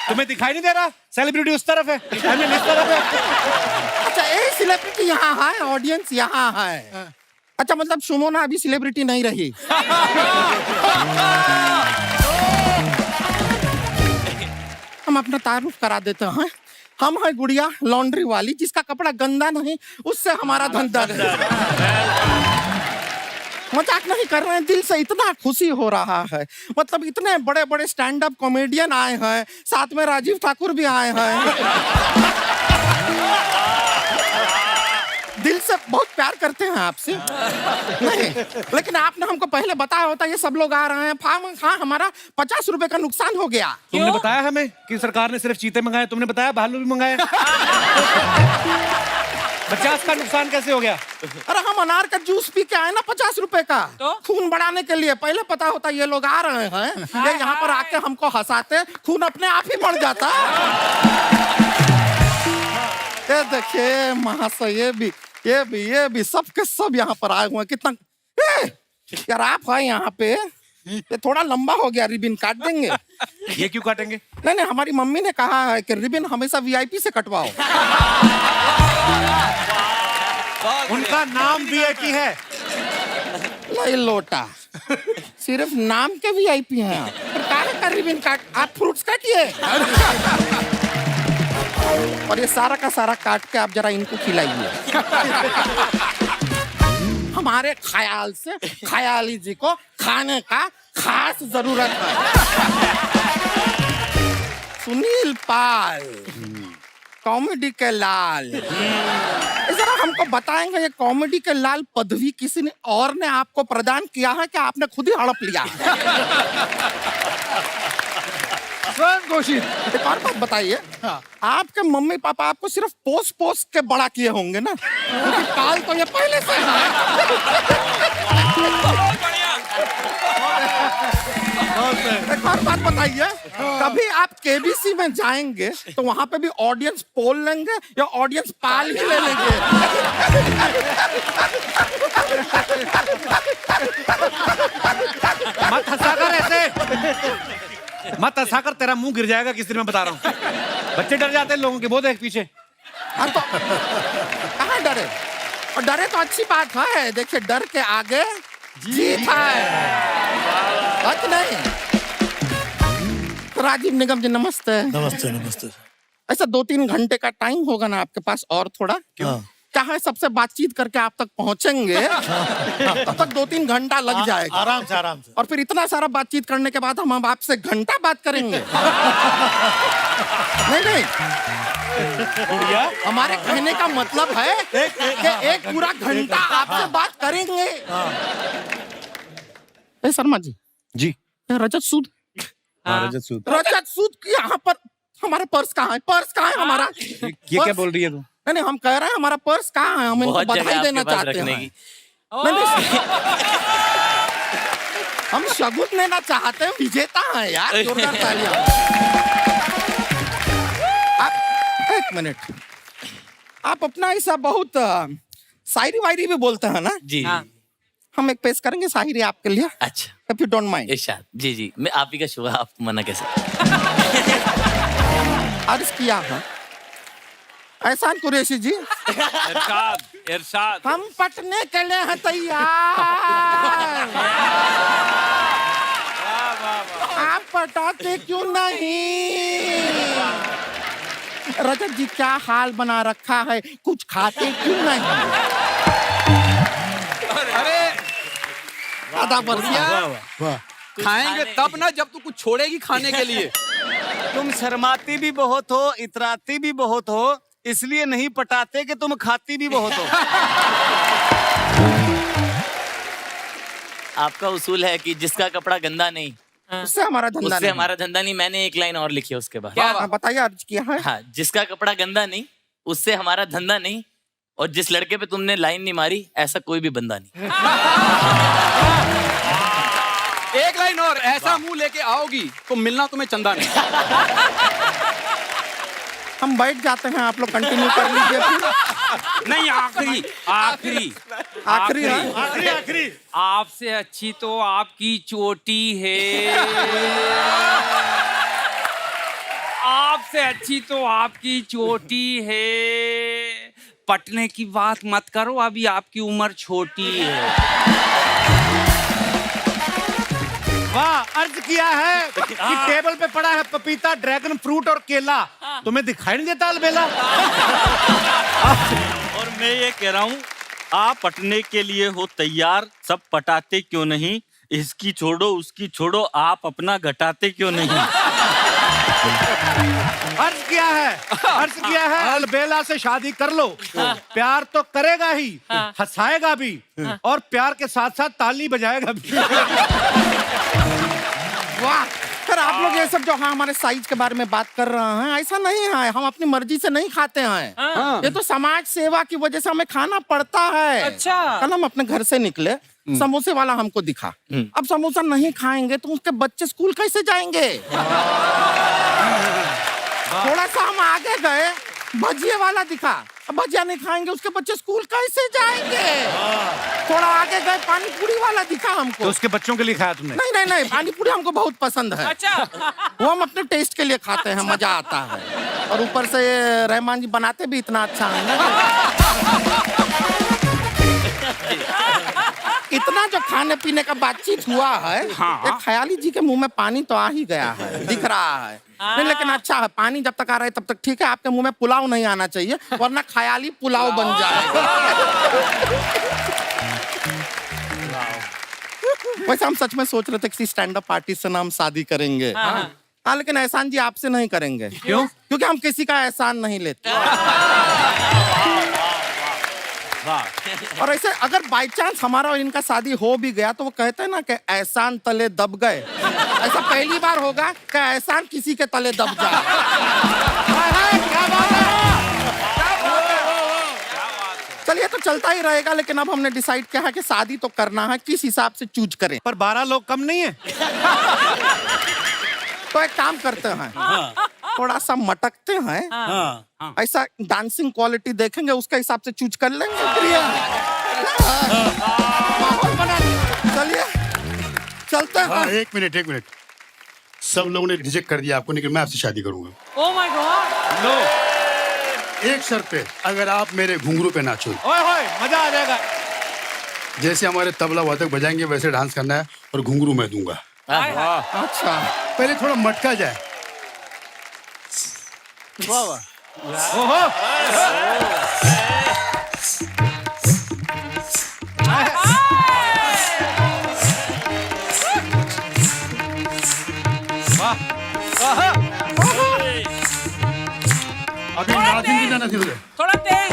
तुम्हें दिखाई नहीं दे रहा? सेलिब्रिटी उस तरफ है, फैमिली इस तरफ है। अच्छा, ये सेलिब्रिटी यहाँ है, ऑडियंस यहाँ है। अच्छा, मतलब सुमोना अभी सेलिब्रिटी नहीं रही। हम अपना तारुफ करा देते हैं। हम है गुड़िया, लॉन्ड्री वाली, जिसका कपड़ा गंदा नहीं, उससे हमारा धंधा नहीं। मजाक नहीं कर रहे हैं, दिल से इतना खुशी हो रहा है। मतलब इतने बड़े बड़े स्टैंड अप कॉमेडियन आए हैं, साथ में राजीव ठाकुर भी आए हैं। दिल से बहुत प्यार करते हैं आपसे नहीं, लेकिन आपने हमको पहले बताया होता ये सब लोग आ रहे हैं फार्म। हाँ, हमारा 50 रुपए का नुकसान हो गया। तुमने बताया हमें कि सरकार ने सिर्फ चीते मंगाए, तुमने बताया भालू भी मंगाए। 50 का नुकसान कैसे हो गया? अरे हम अनार का जूस पी के आए ना 50 रुपए का, तो? खून बढ़ाने के लिए। पहले पता होता ये लोग आ रहे हैं, ये यहाँ पर आके हमको हंसाते, खून अपने आप ही बढ़ जाता। ये देखिए महाशय, ये भी सब के सब यहाँ पर आए हुए हैं। कितना यार आप है यहाँ पे, ये थोड़ा लंबा हो गया, रिबिन काट देंगे। ये क्यों काटेंगे? नहीं, हमारी मम्मी ने कहा है कि रिबिन हमेशा वीआईपी से कटवाओ। उनका नाम वीआईपी है। नहीं लोटा, सिर्फ नाम के वीआईपी हैं आप। फिर काहे का रिबिन काट, आप फ्रूट्स काटिए और ये सारा का सारा काट के आप जरा इनको खिलाइए। हमारे ख्याल से ख्याली जी को खाने का खास जरूरत है। सुनील पाल, कॉमेडी के लाल, जरा हमको बताएंगे ये कॉमेडी के लाल पदवी किसी ने और ने आपको प्रदान किया है कि आपने खुद ही हड़प लिया? एक और बात बताइए, आपके मम्मी पापा आपको सिर्फ पोस के बड़ा किए होंगे ना, क्योंकि पाल तो ये पहले से है। एक और बात बताइए, कभी आप केबीसी में जाएंगे तो वहां पे भी ऑडियंस पोल लेंगे या ऑडियंस पाल ही ले लेंगे? मत हंसा कर ऐसे, मत हंसा कर, तेरा मुंह गिर जाएगा किस दिन मैं बता रहा हूँ। बच्चे डर जाते हैं लोगों के, वो देख पीछे। हाँ तो कहाँ डरे, और डरे तो अच्छी बात है। देखिए डर के आगे जीत है, बात नहीं। राजीव निगम जी नमस्ते। नमस्ते। ऐसा 2-3 घंटे का टाइम होगा ना आपके पास और थोड़ा? क्या है, सबसे बातचीत करके आप तक पहुंचेंगे तब तक 2-3 घंटा लग जाएगा। आराम से। और फिर इतना सारा बातचीत करने के बाद हम आपसे घंटा बात करेंगे। नहीं, हमारे कहने का मतलब है कि एक पूरा घंटा आपसे बात करेंगे। शर्मा जी, रजत सूद, रजत सूद की यहाँ पर हमारा पर्स कहाँ है? पर्स कहाँ है हमारा? ये क्या बोल रही है तू? नहीं, हम कह रहे हैं हमारा पर्स कहाँ है, हम इनको बधाई देना चाहते हैं। नहीं, हम शगुन लेना चाहते हैं, विजेता हैं यार, जोरदार तालियां। आप एक मिनट, आप अपना ऐसा बहुत शायरी वायरी भी बोलते हैं ना जी। हम एक पेश करेंगे शायरी आपके लिए, अच्छा, इफ यू डोंट माइंड। इरशाद। जी, मैं आप ही का शुभ, आप मना कैसे? अर्ज किया है एहसान कुरैशी जी, इरशाद हम पटने के लिए हैं तैयार। आप पटाते क्यों नहीं? रजत जी क्या हाल बना रखा है, कुछ खाते क्यों नहीं? अरे आधा बरसिया खाएंगे तब ना जब तू कुछ छोड़ेगी खाने के लिए। तुम शर्माती भी बहुत हो, इतराती भी बहुत हो, इसलिए नहीं पटाते कि तुम खाती भी बहुत हो। आपका उसूल है कि जिसका कपड़ा गंदा नहीं उससे हमारा धंधा उससे हमारा धंधा नहीं। मैंने एक लाइन और लिखी है उसके बाद। क्या बताइए, अर्ज किया है। हाँ, जिसका कपड़ा गंदा नहीं उससे हमारा धंधा नहीं, और जिस लड़के पे तुमने लाइन नहीं मारी ऐसा कोई भी बंदा नहीं। एक लाइन और, ऐसा मुंह लेके आओगी तो मिलना तुम्हें चंदा नहीं। हम बैठ जाते हैं, आप लोग कंटिन्यू कर लीजिए फिर। नहीं, आखिरी आपसे अच्छी तो आपकी चोटी है, आपसे अच्छी तो आपकी चोटी है। पटने की बात मत करो, अभी आपकी उम्र छोटी है। वाह, अर्ज किया है कि टेबल पे पड़ा है पपीता, ड्रैगन फ्रूट और केला, तुम्हें दिखाई नहीं देता अलबेला? और मैं ये कह रहा हूँ, आप पटने के लिए हो तैयार, सब पटाते क्यों नहीं? इसकी छोड़ो उसकी छोड़ो, आप अपना घटाते क्यों नहीं? अर्ज किया है अलबेला से शादी कर लो। प्यार तो करेगा ही, हंसाएगा भी, और प्यार के साथ साथ ताली बजाएगा भी। वाह सर, आप लोग ये सब जो हाँ हमारे साइज के बारे में बात कर रहे हैं, ऐसा नहीं है। हम अपनी मर्जी से नहीं खाते हैं। ये तो समाज सेवा की वजह से हमें खाना पड़ता है। अच्छा। कल हम अपने घर से निकले, समोसे वाला हमको दिखा। अब समोसा नहीं खाएंगे तो उसके बच्चे स्कूल कैसे जाएंगे? थोड़ा सा हम आगे गए, भजिए वाला दिखा। अब भजिया नहीं खाएंगे, उसके बच्चे स्कूल कैसे जाएंगे? थोड़ा आगे गए, पानी पूरी वाला दिखा हमको। तो उसके बच्चों के लिए खाया तुमने? नहीं, पानी पूरी हमको बहुत पसंद है। अच्छा। वो हम अपने टेस्ट के लिए खाते हैं, मजा आता है। और ऊपर से रहमान जी बनाते भी इतना अच्छा है ना। इतना जो खाने पीने का बातचीत हुआ है, एक ख्याली जी के मुंह में पानी तो आ ही गया है, दिख रहा है। नहीं, लेकिन अच्छा है, पानी जब तक आ रहा है तब तक ठीक है। आपके मुंह में पुलाव नहीं आना चाहिए, वरना ख्याली पुलाव बन जाएगा। वैसे हम सच में सोच रहे थे किसी स्टैंड अप आर्टिस्ट से ना हम शादी करेंगे। हाँ, लेकिन एहसान जी आपसे नहीं करेंगे। क्यों? क्योंकि हम किसी का एहसान नहीं लेते। और ऐसे अगर बाई चांस हमारा और इनका शादी हो भी गया तो वो कहते हैं ना कि एहसान तले दब गए। ऐसा पहली बार होगा कि एहसान किसी के तले दब जाए। चलिए, तो चलता ही रहेगा, लेकिन अब हमने डिसाइड किया है कि शादी तो करना है, किस हिसाब से चूज करें। पर 12 लोग कम नहीं है? तो एक काम करते हैं, थोड़ा सा मटकते हैं, ऐसा डांसिंग क्वालिटी देखेंगे, उसके हिसाब से चूज कर लेंगे। माहौल बना, चलिए चलते हैं। एक मिनट, सब लोगों ने रिजेक्ट कर दिया आपको, लेकिन मैं आपसे शादी करूंगा। Oh my God. नो, एक शर्त पे, अगर आप मेरे घुंघरू पे नाचो। ओए मजा आ जाएगा। जैसे हमारे तबला वादक बजाएंगे वैसे डांस करना है, और घुंघरू मैं दूंगा। अच्छा, पहले थोड़ा मटका जाए। ओहो, अभी नाचिन की जाना चाहिए। थोड़ा तेज।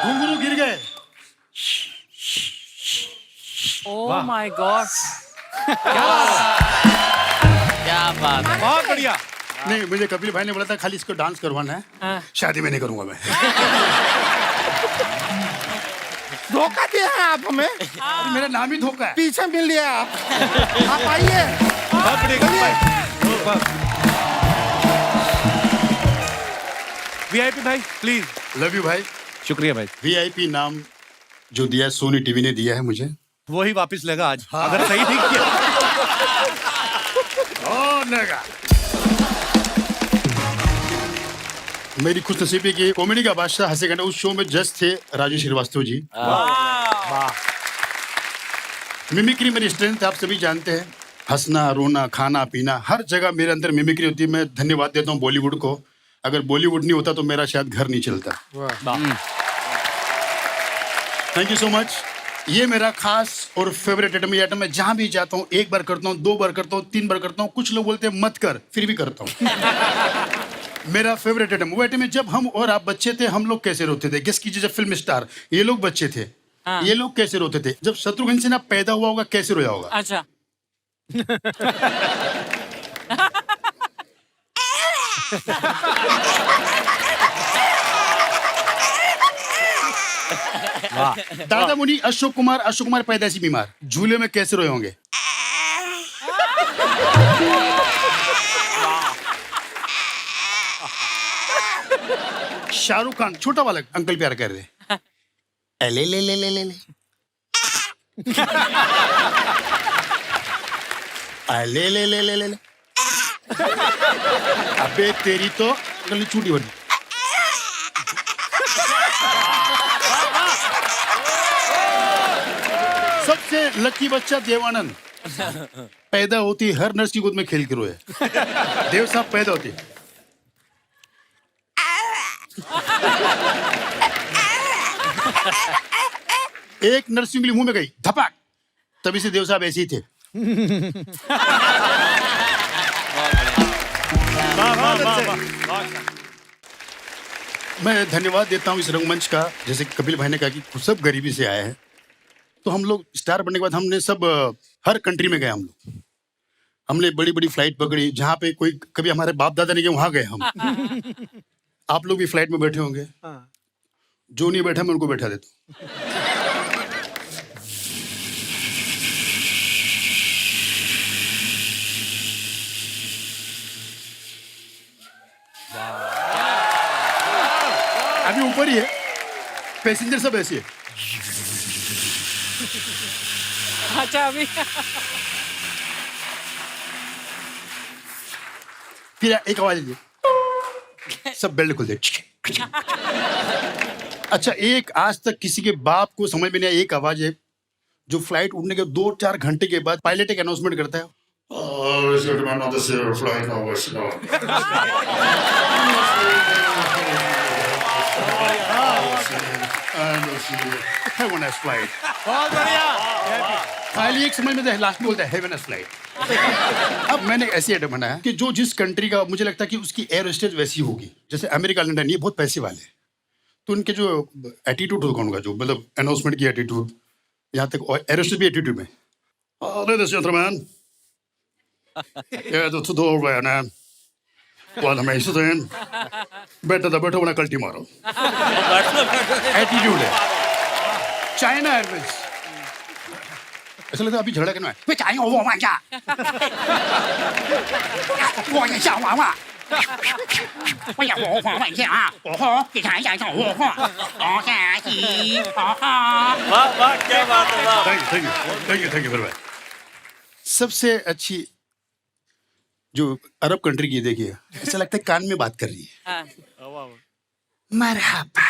घुंघरू गिर गए। Oh my God. क्या बात है। बहुत बढ़िया। नहीं, मुझे कपिल भाई ने बोला था खाली इसको डांस करवाना है, शादी में नहीं करूंगा मैं। धोखा दिया है आप हमें। मेरा नाम ही धोखा है। पीछे मिल लिया आप आइए। वीआईपी भाई प्लीज। लव यू भाई। शुक्रिया भाई। वीआईपी नाम जो दिया है सोनी टीवी ने दिया है मुझे, वो ही वापस लेगा आज। अगर सही ठीक किया। और लेगा। मेरी खुशनसीबी की कॉमेडी का बादशाह हंसे गाना उस शो में जज थे राजू श्रीवास्तव जी। मिमिक्री मेरी स्ट्रेंथ आप सभी जानते हैं। हंसना, रोना, खाना, पीना, हर जगह मेरे अंदर मिमिक्री होती है। मैं धन्यवाद देता हूँ बॉलीवुड को। अगर बॉलीवुड नहीं होता तो मेरा शायद घर नहीं चलता। Thank you so much. ये मेरा खास और फेवरेट आइटम। ये आइटम मैं जहां भी जाता हूँ, 1 बार करता हूँ, 2 बार करता हूँ, 3 बार करता हूँ। कुछ लोग बोलते हैं मत कर, फिर भी करता हूँ। मेरा फेवरेट आइटम वो आइटम है जब हम और आप बच्चे थे, हम लोग कैसे रोते थे। गेस कीजिए, जब फिल्म स्टार ये लोग बच्चे थे, ये लोग कैसे रोते थे। जब शत्रुघ्न सिन्हा पैदा हुआ होगा कैसे रोया होगा। अच्छा। दादा मुनि अशोक कुमार पैदाइशी बीमार, झूले में कैसे रोए होंगे। शाहरुख खान छोटा बालक अंकल प्यार कर रहे, ले ले ले ले ले ले ले ले ले ले ले। अबे तेरी तो अंकल चूटी बनी। सबसे लकी बच्चा देवानंद, पैदा होती हर नर्स की गोद में खेल के रोए। देव साहब पैदा होती एक नर्स की उंगली मुंह में गई, धपक, तभी से देव साहब ऐसे ही थे। मैं धन्यवाद देता हूँ इस रंगमंच का, जैसे कपिल भाई ने कहा कि सब गरीबी से आए हैं, तो हम लोग स्टार बनने के बाद हमने सब हर कंट्री में गए। हम लोग हमने बड़ी बड़ी फ्लाइट पकड़ी, जहाँ पे कोई कभी हमारे बाप दादा नहीं गए वहां गए हम। आप लोग भी फ्लाइट में बैठे होंगे, जो नहीं बैठा मैं उनको बैठा देता हूँ। अभी ऊपर ही है, पैसेंजर सब ऐसे है। अच्छा अभी फिर एक आवाज आई, सब बेल्ट खुल जाए। अच्छा, एक आज तक किसी के बाप को समझ में नहीं आया, एक आवाज है जो फ्लाइट उड़ने के 2-4 घंटे के बाद पायलट एक अनाउंसमेंट करता है, बहुत बढ़िया। खाली एक समझ में लास्ट में बोलता है हेवन फ्लाइट। अब मैंने ऐसी आइटम बनाया कि जो जिस कंट्री का मुझे लगता है कि उसकी एयर होस्टेस वैसी होगी, जैसे अमेरिका, लंदन, ये बहुत पैसे वाले, तो उनके जो एटीट्यूड होगा उनका, जो मतलब अनाउंसमेंट की एटीट्यूड, यहाँ तक एयर होस्टेस भी एटीट्यूड में, ladies and gentlemen, yeah, to the Well, amazing. बेटा बना कल्टी मारो। एटीट्यूड है। चाइना एयरवेज ऐसा लगता है अभी झगड़ा करना है। वे चाइना वो मांगा। वो ये क्या हुआ? वो ये वो हुआ ये आ? ओहो, ये चाइना वो हुआ। ओके ही, ओहो। वाह वाह, क्या बात है, वाह। Thank you very much। सबसे अच्छी जो अरब कंट्री की, देखिए ऐसा लगता है कान में बात कर रही है। मरहबा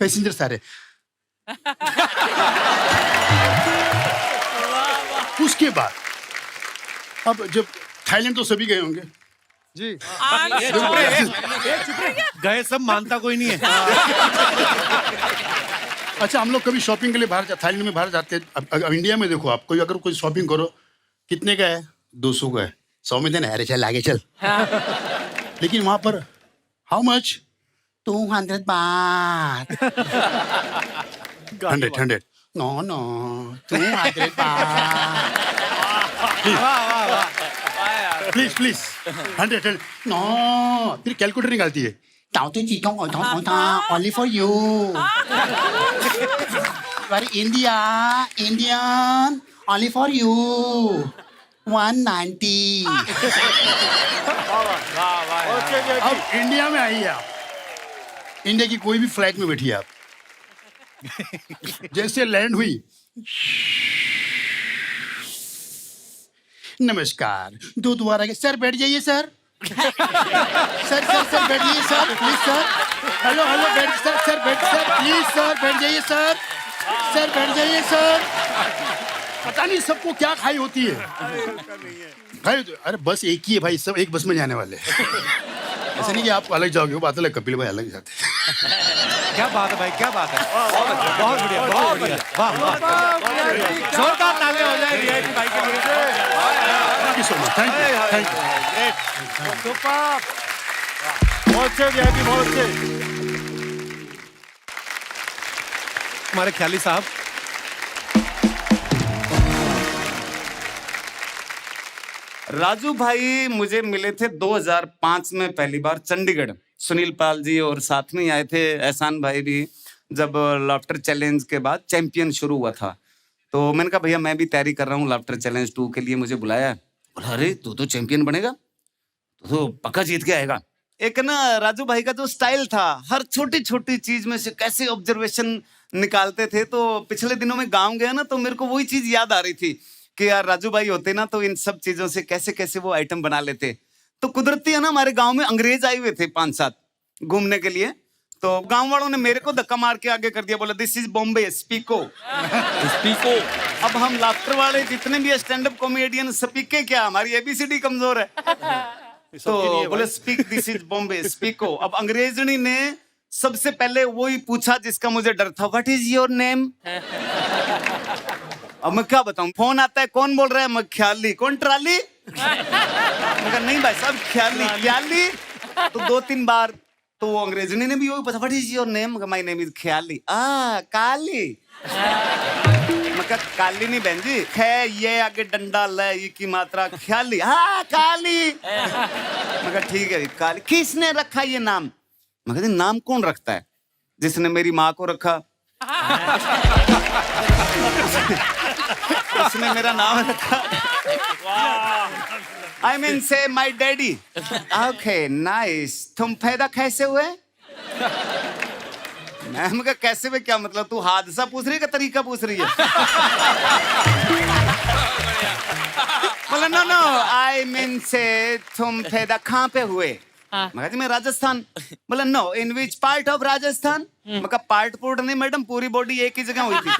पैसेंजर सारे। उसके बाद अब जब थाईलैंड तो सभी गए होंगे जी। गए सब, मानता कोई नहीं है। अच्छा, हम लोग कभी शॉपिंग के लिए बाहर थाईलैंड में बाहर जाते हैं। अब इंडिया में देखो, आप कोई अगर कोई शॉपिंग करो, कितने का है? 200 का है, 100 में देना, अरे चल आगे चल। लेकिन वहां पर हाउ मच? 200 बात। 100 नो 200 बात। Please 100 no. फिर कैलकुलेटर निकालती है, only for you. Very Indian, only for you. 190. अब इंडिया में आइए आप, इंडिया की कोई भी फ्लाइट में बैठिए आप, जैसे लैंड हुई, नमस्कार, दो दोबारा सर बैठ जाइए सर। सर बैठिए सर, प्लीज सर। हेलो बैठ सर बैठ सर, प्लीज सर बैठ जाइए सर बैठ जाइए सर। पता नहीं सबको क्या खाई होती है भाई। अरे बस एक ही है भाई, सब एक बस में जाने वाले। ऐसा नहीं कि आप अलग जाओगे, वो बात अलग, कपिल भाई अलग जाते हैं। क्या बात है भाई, क्या बात है, बहुत बढ़िया, बहुत बढ़िया, वाह वाह, जोरदार तालियां हो जाए वीआईपी भाई के लिए। Thank you so much, thank you. Super, बहुत अच्छे वीआईपी, बहुत अच्छे। हमारे ख्याली साहब, राजू भाई मुझे मिले थे 2005 में पहली बार चंडीगढ़। सुनील पाल जी और साथ में आए थे, एहसान भाई भी, जब लाफ्टर चैलेंज के बाद चैंपियन शुरू हुआ था। तो मैंने कहा भैया मैं भी तैयारी कर रहा हूँ लाफ्टर चैलेंज 2 के लिए, मुझे बुलाया। बोला अरे तू तो चैंपियन बनेगा, तू तो पक्का जीत के आएगा। एक ना राजू भाई का जो स्टाइल था, हर छोटी छोटी चीज में से कैसे ऑब्जर्वेशन निकालते थे। तो पिछले दिनों में गाँव गया ना, तो मेरे को वही चीज याद आ रही थी कि यार राजू भाई होते ना तो इन सब चीजों से कैसे कैसे वो आइटम बना लेते। तो कुदरती है ना, हमारे गांव में अंग्रेज आए हुए थे 5-7 घूमने के लिए। तो गांव वालों ने मेरे को धक्का मार के आगे कर दिया, बोला दिस इज बॉम्बे, स्पीको। स्पीको। अब हम लाफ्टर वाले जितने भी स्टैंड अप कॉमेडियन स्पीके क्या, हमारी एबीसीडी कमजोर है। तो बोले स्पीक, दिस इज बॉम्बे, स्पीको। अब अंग्रेजनी ने सबसे पहले वही पूछा जिसका मुझे डर था, व्हाट इज योर नेम। अब मैं क्या बताऊं, फोन आता है, कौन बोल रहा है, मैं ख्याली। कौन, ट्राली। मैं कहा नहीं भाई साहब, ख्याली ख्याली। तो 2-3 बार तो वो अंग्रेजनी ने भी वही पूछा, what is your name. My name is Khayali. Kali. मैं कहा काली नहीं बहन जी, खे ये आगे डंडा ले, ये की मात्रा, ख्याली। काली। मैं कहा ठीक है काली। किसने रखा ये नाम। मैं कहा नाम कौन रखता है, जिसने मेरी माँ को रखा उसने मेरा नाम रखा। आई मीन से माई डैडी। Okay nice. तुम पैदा कैसे हुए। मैम का कैसे में क्या मतलब, तू हादसा पूछ रही है कि तरीका पूछ रही है। बोला नो आई मीन से तुम पैदा कहाँ पे हुए। मैं जी मैं राजस्थान। बोला no in which part of Rajasthan. मैं कहा पार्ट पुर्ट नहीं मैडम, पूरी बॉडी एक ही जगह हुई थी।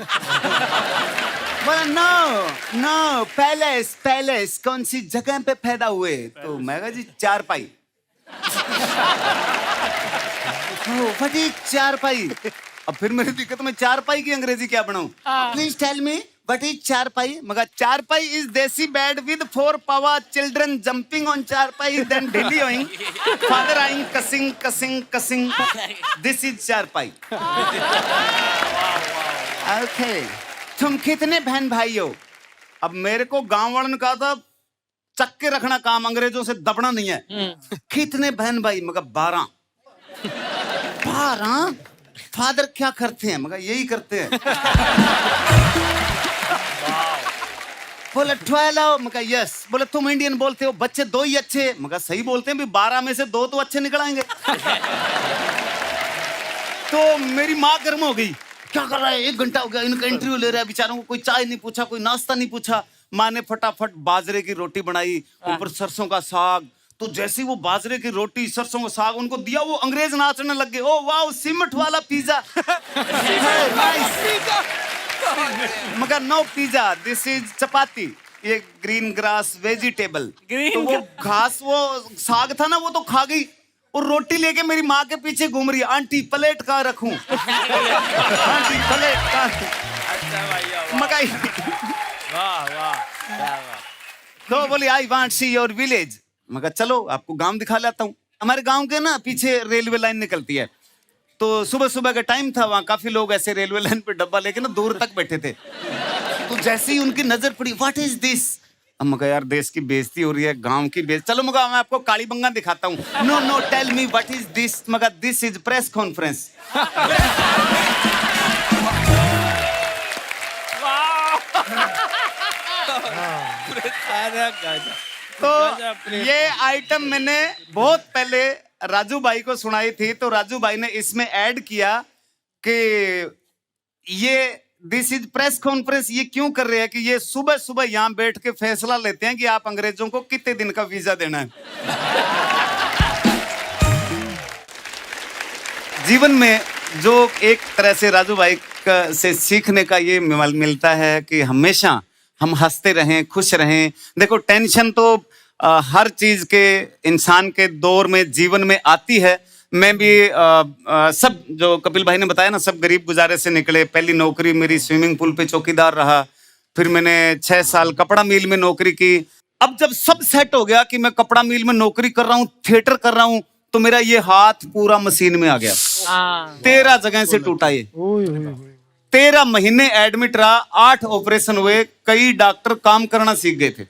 बोला नो पैलेस पैलेस, कौन सी जगह पे पैदा हुए। तो मैं कहा जी चारपाई। फटी चारपाई। अब फिर मेरी दिक्कत, मैं चारपाई की अंग्रेजी क्या बनाऊं। Please tell me what is charpai. मगर charpai is desi bed with 4 power children jumping on charpai then delaying father eyeing cussing cussing cussing, this is charpai. Okay तुम कितने बहन भाई हो। अब मेरे को गांव वालों ने कहा था चक्के रखना काम, अंग्रेजों से दबना नहीं है। कितने बहन भाई। मगर 12। फादर क्या करते हैं। मगर यही करते हैं। बोले 12। मगर यस। बोले तुम इंडियन बोलते हो, बच्चे 2 ही अच्छे। मगर सही बोलते हैं भी 12 में से 2 तो अच्छे निकल आएंगे। तो मेरी माँ गर्म हो गई, क्या कर रहा है, 1 घंटा हो गया इनका इंटरव्यू ले रहा है, बेचारों को कोई चाय नहीं पूछा, कोई नाश्ता नहीं पूछा। माँ ने फटाफट बाजरे की रोटी बनाई, ऊपर सरसों का साग। तो जैसे वो बाजरे की रोटी सरसों का साग उनको दिया, वो अंग्रेज नाचने लग गए। ओ वाह सीमेंट वाला पिज्जा। मगर नो पिज्जा, दिस इज चपाती, ये ग्रीन ग्रास वेजिटेबल। तो वो घास, वो साग था ना, वो तो खा गई और रोटी लेके मेरी माँ के पीछे घूम रही है, आंटी प्लेट कहाँ रखूं। आंटी प्लेट कहाँ। मकाई। तो बोली I want see your village. मगर चलो आपको गांव दिखा लाता हूँ। हमारे गांव के ना पीछे रेलवे लाइन निकलती है, तो सुबह सुबह का टाइम था, वहां काफी लोग ऐसे रेलवे लाइन पे डब्बा लेके ना दूर तक बैठे थे। तो जैसे ही उनकी नजर पड़ी, व्हाट इज दिस। अब मगर यार देश की बेइज्जती हो रही है, गांव की बेइज्जती। चलो मगर मैं आपको काली बंगा दिखाता हूँ। No tell me what is this. मगर दिस इज प्रेस कॉन्फ्रेंस। तो ये आइटम मैंने बहुत पहले राजू भाई को सुनाई थी, तो राजू भाई ने इसमें ऐड किया कि ये दिस इज प्रेस कॉन्फ्रेंस ये क्यों कर रहे हैं कि ये सुबह सुबह यहाँ बैठ के फैसला लेते हैं कि आप अंग्रेजों को कितने दिन का वीजा देना है। जीवन में जो एक तरह से राजू भाई से सीखने का ये मिलता है कि हमेशा हम हंसते रहें, खुश रहें। देखो टेंशन तो हर चीज के इंसान के दौर में जीवन में आती है। मैं भी सब जो कपिल भाई ने बताया ना, सब गरीब गुजारे से निकले। पहली नौकरी मेरी स्विमिंग पूल पे चौकीदार रहा, फिर मैंने 6 साल कपड़ा मिल में नौकरी की। अब जब सब सेट हो गया कि मैं कपड़ा मिल में नौकरी कर रहा हूँ, थिएटर कर रहा हूँ, तो मेरा ये हाथ पूरा मशीन में आ गया। 13 जगह से टूटा ये। 13 महीने एडमिट रहा, 8 ऑपरेशन हुए, कई डॉक्टर काम करना सीख गए थे।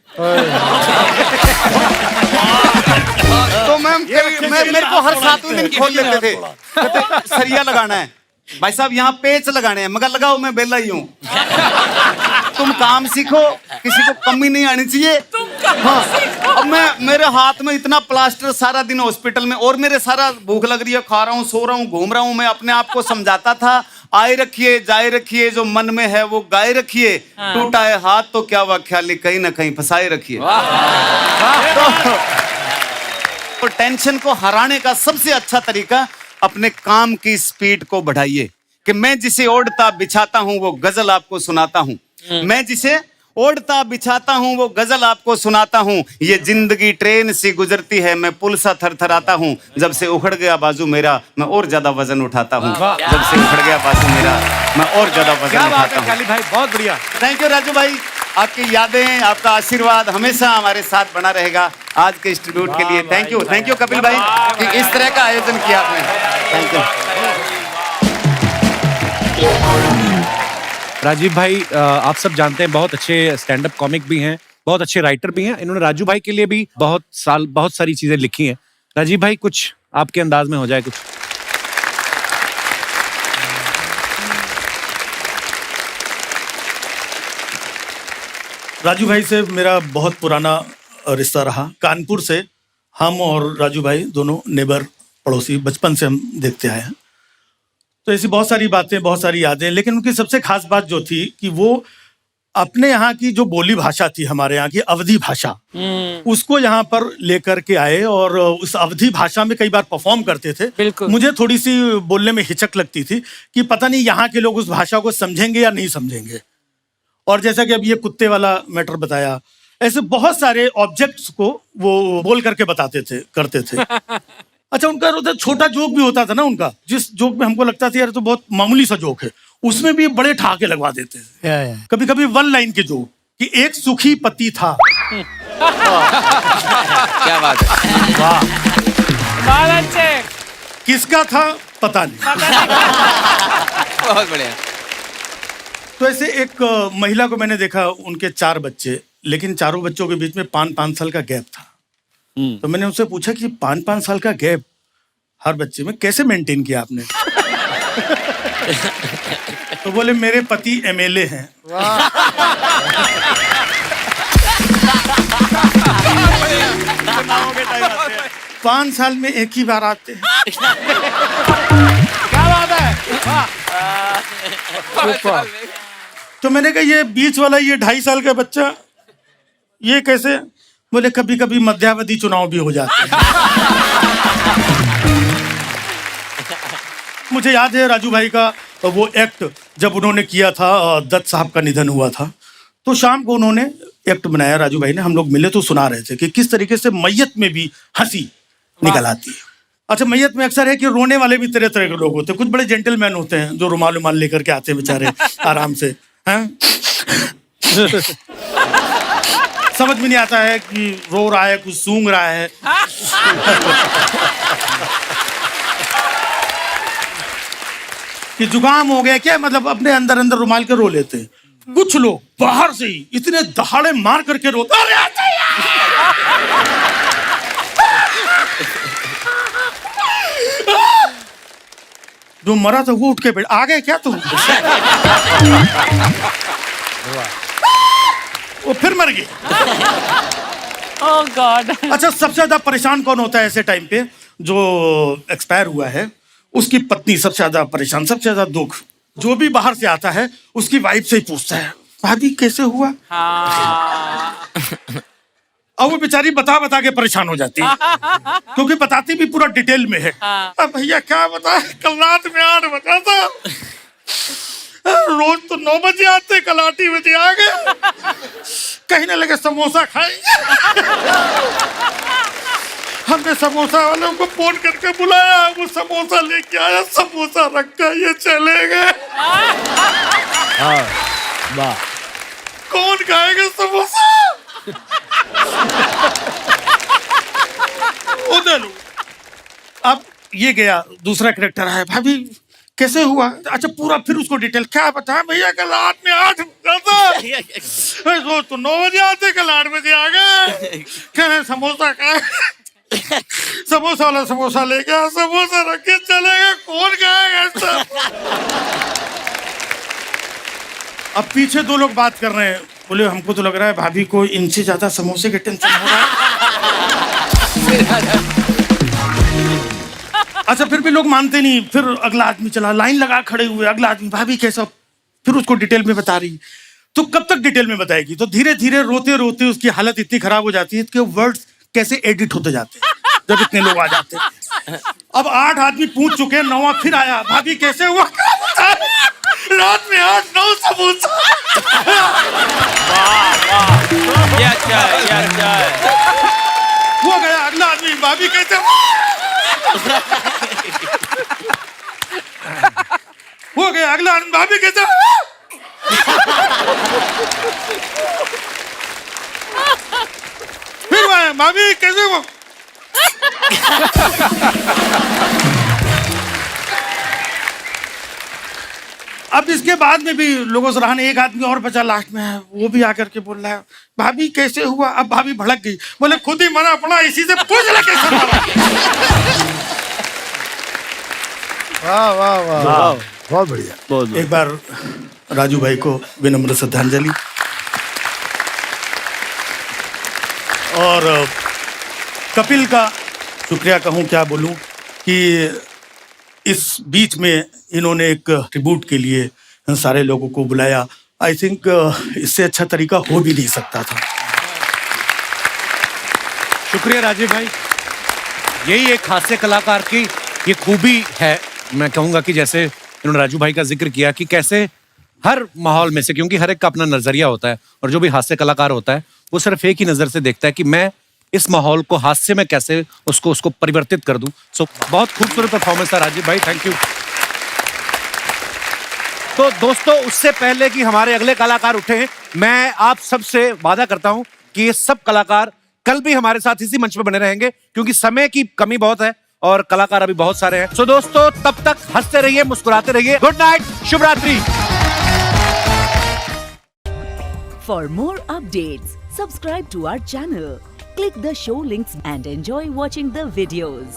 तो मेरे को हर 7वें दिन खोल लेते थे, कहते सरिया लगाना है भाई साहब, यहाँ पेच लगाने हैं। मगर लगाओ मैं बेला ही हूँ। तुम काम सीखो, किसी को कमी नहीं आनी चाहिए। हाँ, अब मेरे हाथ में इतना प्लास्टर, सारा दिन हॉस्पिटल में, और मेरे सारा भूख लग रही है, खा रहा हूँ, सो रहा हूँ, घूम रहा हूँ। मैं अपने आप को समझाता था, आए रखिए जाए रखिए, जो मन में है वो गाए रखिए। टूटा है हाथ तो क्या हुआ, ख्याली कहीं ना कहीं फंसाए रखिए। तो टेंशन को हराने का सबसे अच्छा तरीका अपने काम की स्पीड को बढ़ाइए कि मैं जिसे ओढ़ता बिछाता हूं वो गजल आपको सुनाता हूं। मैं जिसे ओढ़ता बिछाता हूं वो गजल आपको सुनाता हूं। ये जिंदगी ट्रेन सी गुजरती है, मैं पुल सा थरथराता हूं। जब से उखड़ गया बाजू मेरा मैं और ज्यादा वजन उठाता हूं। जब से उखड़ गया बाजू मेरा मैं और ज्यादा वजन क्या बात उठाता है काली हूं। भाई, बहुत बढ़िया। थैंक यू राजू भाई, आपकी यादें, आपका आशीर्वाद हमेशा हमारे साथ बना रहेगा। आज के इस ट्रिब्यूट के लिए थैंक यू कपिल भाई कि इस तरह का आयोजन किया आपने। Thank you. राजीव भाई आप सब जानते हैं बहुत अच्छे स्टैंड अप कॉमिक भी हैं, बहुत अच्छे राइटर भी हैं। इन्होंने राजू भाई के लिए भी बहुत सारी चीजें लिखी हैं। राजीव भाई कुछ आपके अंदाज में हो जाए कुछ। राजू भाई से मेरा बहुत पुराना रिश्ता रहा। कानपुर से हम और राजू भाई दोनों नेबर, पड़ोसी, बचपन से हम देखते आए हैं। तो ऐसी बहुत सारी बातें, बहुत सारी यादें, लेकिन उनकी सबसे खास बात जो थी कि वो अपने यहाँ की जो बोली भाषा थी, हमारे यहाँ की अवधी भाषा, उसको यहाँ पर लेकर के आए और उस अवधी भाषा में कई बार परफॉर्म करते थे। बिल्कुल। मुझे थोड़ी सी बोलने में हिचक लगती थी कि पता नहीं यहाँ के लोग उस भाषा को समझेंगे या नहीं समझेंगे। और जैसा कि अब ये कुत्ते वाला मैटर बताया, ऐसे बहुत सारे ऑब्जेक्ट्स को वो बोल करके बताते थे, करते थे। अच्छा, उनका उधर छोटा जोक भी होता था ना उनका, जिस जोक में हमको लगता था यार तो बहुत मामूली सा जोक है, उसमें भी बड़े ठहाके लगवा देते थे। कभी कभी वन लाइन के जोक कि एक सुखी पति था। क्या बात है, वाह, बहुत अच्छे। किसका था पता नहीं। बहुत बढ़िया। तो ऐसे एक महिला को मैंने देखा, उनके 4 बच्चे, लेकिन चारों बच्चों के बीच में 5-5 साल का गैप था। तो मैंने उनसे पूछा कि 5-5 साल का गैप हर बच्चे में कैसे मेंटेन किया आपने? तो बोले मेरे पति एमएलए हैं। 5 साल में एक ही बार आते हैं। क्या बात है, तो मैंने कहा ये बीच वाला, ये 2.5 साल का बच्चा, ये कैसे? बोले कभी कभी मध्यावधि चुनाव भी हो जाते हैं। मुझे याद है राजू भाई का वो एक्ट जब उन्होंने किया था, दत्त साहब का निधन हुआ था, तो शाम को उन्होंने एक्ट बनाया राजू भाई ने। हम लोग मिले तो सुना रहे थे कि किस तरीके से मैयत में भी हंसी निकल आती है। अच्छा, मैयत में अक्सर है कि रोने वाले भी तरह तरह के लोग होते हैं। कुछ बड़े जेंटलमैन होते हैं जो रुमाल उमाल लेकर के आते हैं बेचारे आराम से, हैं? समझ में नहीं आता है कि रो रहा है, कुछ सूंघ रहा है। कि जुकाम हो गया क्या, मतलब अपने अंदर अंदर रुमाल के रो लेते हैं। कुछ लोग बाहर से ही इतने दहाड़े मार करके रोते, अरे आते जो मरा था वो उठ के बैठ, आ गए क्या तुम? वो फिर मर गए। ओह गॉड। अच्छा, सबसे ज्यादा परेशान कौन होता है ऐसे टाइम पे? जो एक्सपायर हुआ है उसकी पत्नी सबसे ज्यादा परेशान, सबसे ज्यादा दुख। जो भी बाहर से आता है उसकी वाइफ से ही पूछता है, भाभी कैसे हुआ? अब वो बेचारी बता बता के परेशान हो जाती है, क्योंकि बताती भी पूरा डिटेल में है। अब भैया क्या बताए, कल रात में 8 बजा था, रोज तो 9 बजे आते, कल 8 ही बजे आ गए। कहने लगे समोसा खाएंगे। हमने समोसा वालों को फोन करके बुलाया, वो समोसा लेके आया, समोसा रखा, ये चले गए। वाह, कौन खाएगा समोसा? उधर अब ये गया, दूसरा करेक्टर है, भाभी कैसे हुआ? अच्छा, पूरा फिर उसको डिटेल, क्या बताया भैया, कल रात में 8 बजा था, रोज तो 9 बजे आते, कल 8 बजे आ गए। कह रहे समोसा खाए, समोसा वाला समोसा ले गया, समोसा रख के चले गए, कौन खाएगा? अब पीछे 2 लोग बात कर रहे हैं, बोले हमको तो लग रहा है भाभी को इनसे ज्यादा समोसे के टेंशन हो रहा है। अच्छा, फिर भी लोग मानते नहीं। फिर अगला आदमी चला, लाइन लगा खड़े हुए, अगला आदमी, भाभी कैसा? फिर उसको डिटेल में बता रही। तो कब तक डिटेल में बताएगी? तो धीरे धीरे रोते रोते उसकी हालत इतनी खराब हो जाती है कि वर्ड्स कैसे एडिट होते जाते हैं। जब इतने लोग आ जाते हैं। अब 8 आदमी पूछ चुके हैं, 9वां फिर आया, भाभी कैसे हुआ? रात में 8-9 सबूत। ये अच्छा है, ये अच्छा है। हो गया अगला आदमी, भाभी कैसे हुआ? हो गया अगला आदमी, भाभी कैसे हुआ? फिर वो आया, भाभी कैसे हुआ? अब इसके बाद में भी लोगों से रहने, एक आदमी और बचा लास्ट में है, वो भी आकर के बोल रहा है, भाभी कैसे हुआ? अब भाभी भड़क गई, बोले खुद ही मना पड़ा, इसी से पूछ ले कैसे हुआ। वाह वाह वाह, बहुत बढ़िया। एक बार राजू भाई को विनम्र श्रद्धांजलि। और कपिल का शुक्रिया कहूँ, क्या बोलूँ कि इस बीच में इन्होंने एक ट्रिब्यूट के लिए सारे लोगों को बुलाया। आई थिंक इससे अच्छा तरीका हो भी नहीं सकता था। शुक्रिया राजीव भाई। यही एक हास्य कलाकार की ये खूबी है। मैं कहूंगा कि जैसे इन्होंने राजू भाई का जिक्र किया कि कैसे हर माहौल में से, क्योंकि हर एक का अपना नजरिया होता है, और जो भी हास्य कलाकार होता है वो सिर्फ एक ही नजर से देखता है कि मैं इस माहौल को हास्य में कैसे उसको परिवर्तित कर दूं। सो बहुत खूबसूरत परफॉर्मेंस था राजीव भाई, थैंक यू। तो दोस्तों, उससे पहले कि हमारे अगले कलाकार उठे, मैं आप सबसे वादा करता हूं कि ये सब कलाकार कल भी हमारे साथ इसी मंच पे बने रहेंगे, क्योंकि समय की कमी बहुत है और कलाकार अभी बहुत सारे हैं। सो दोस्तों, तब तक हंसते रहिए, मुस्कुराते रहिए। गुड नाइट, शुभ रात्रि। For more updates, subscribe to our channel, click the show links and enjoy watching the videos.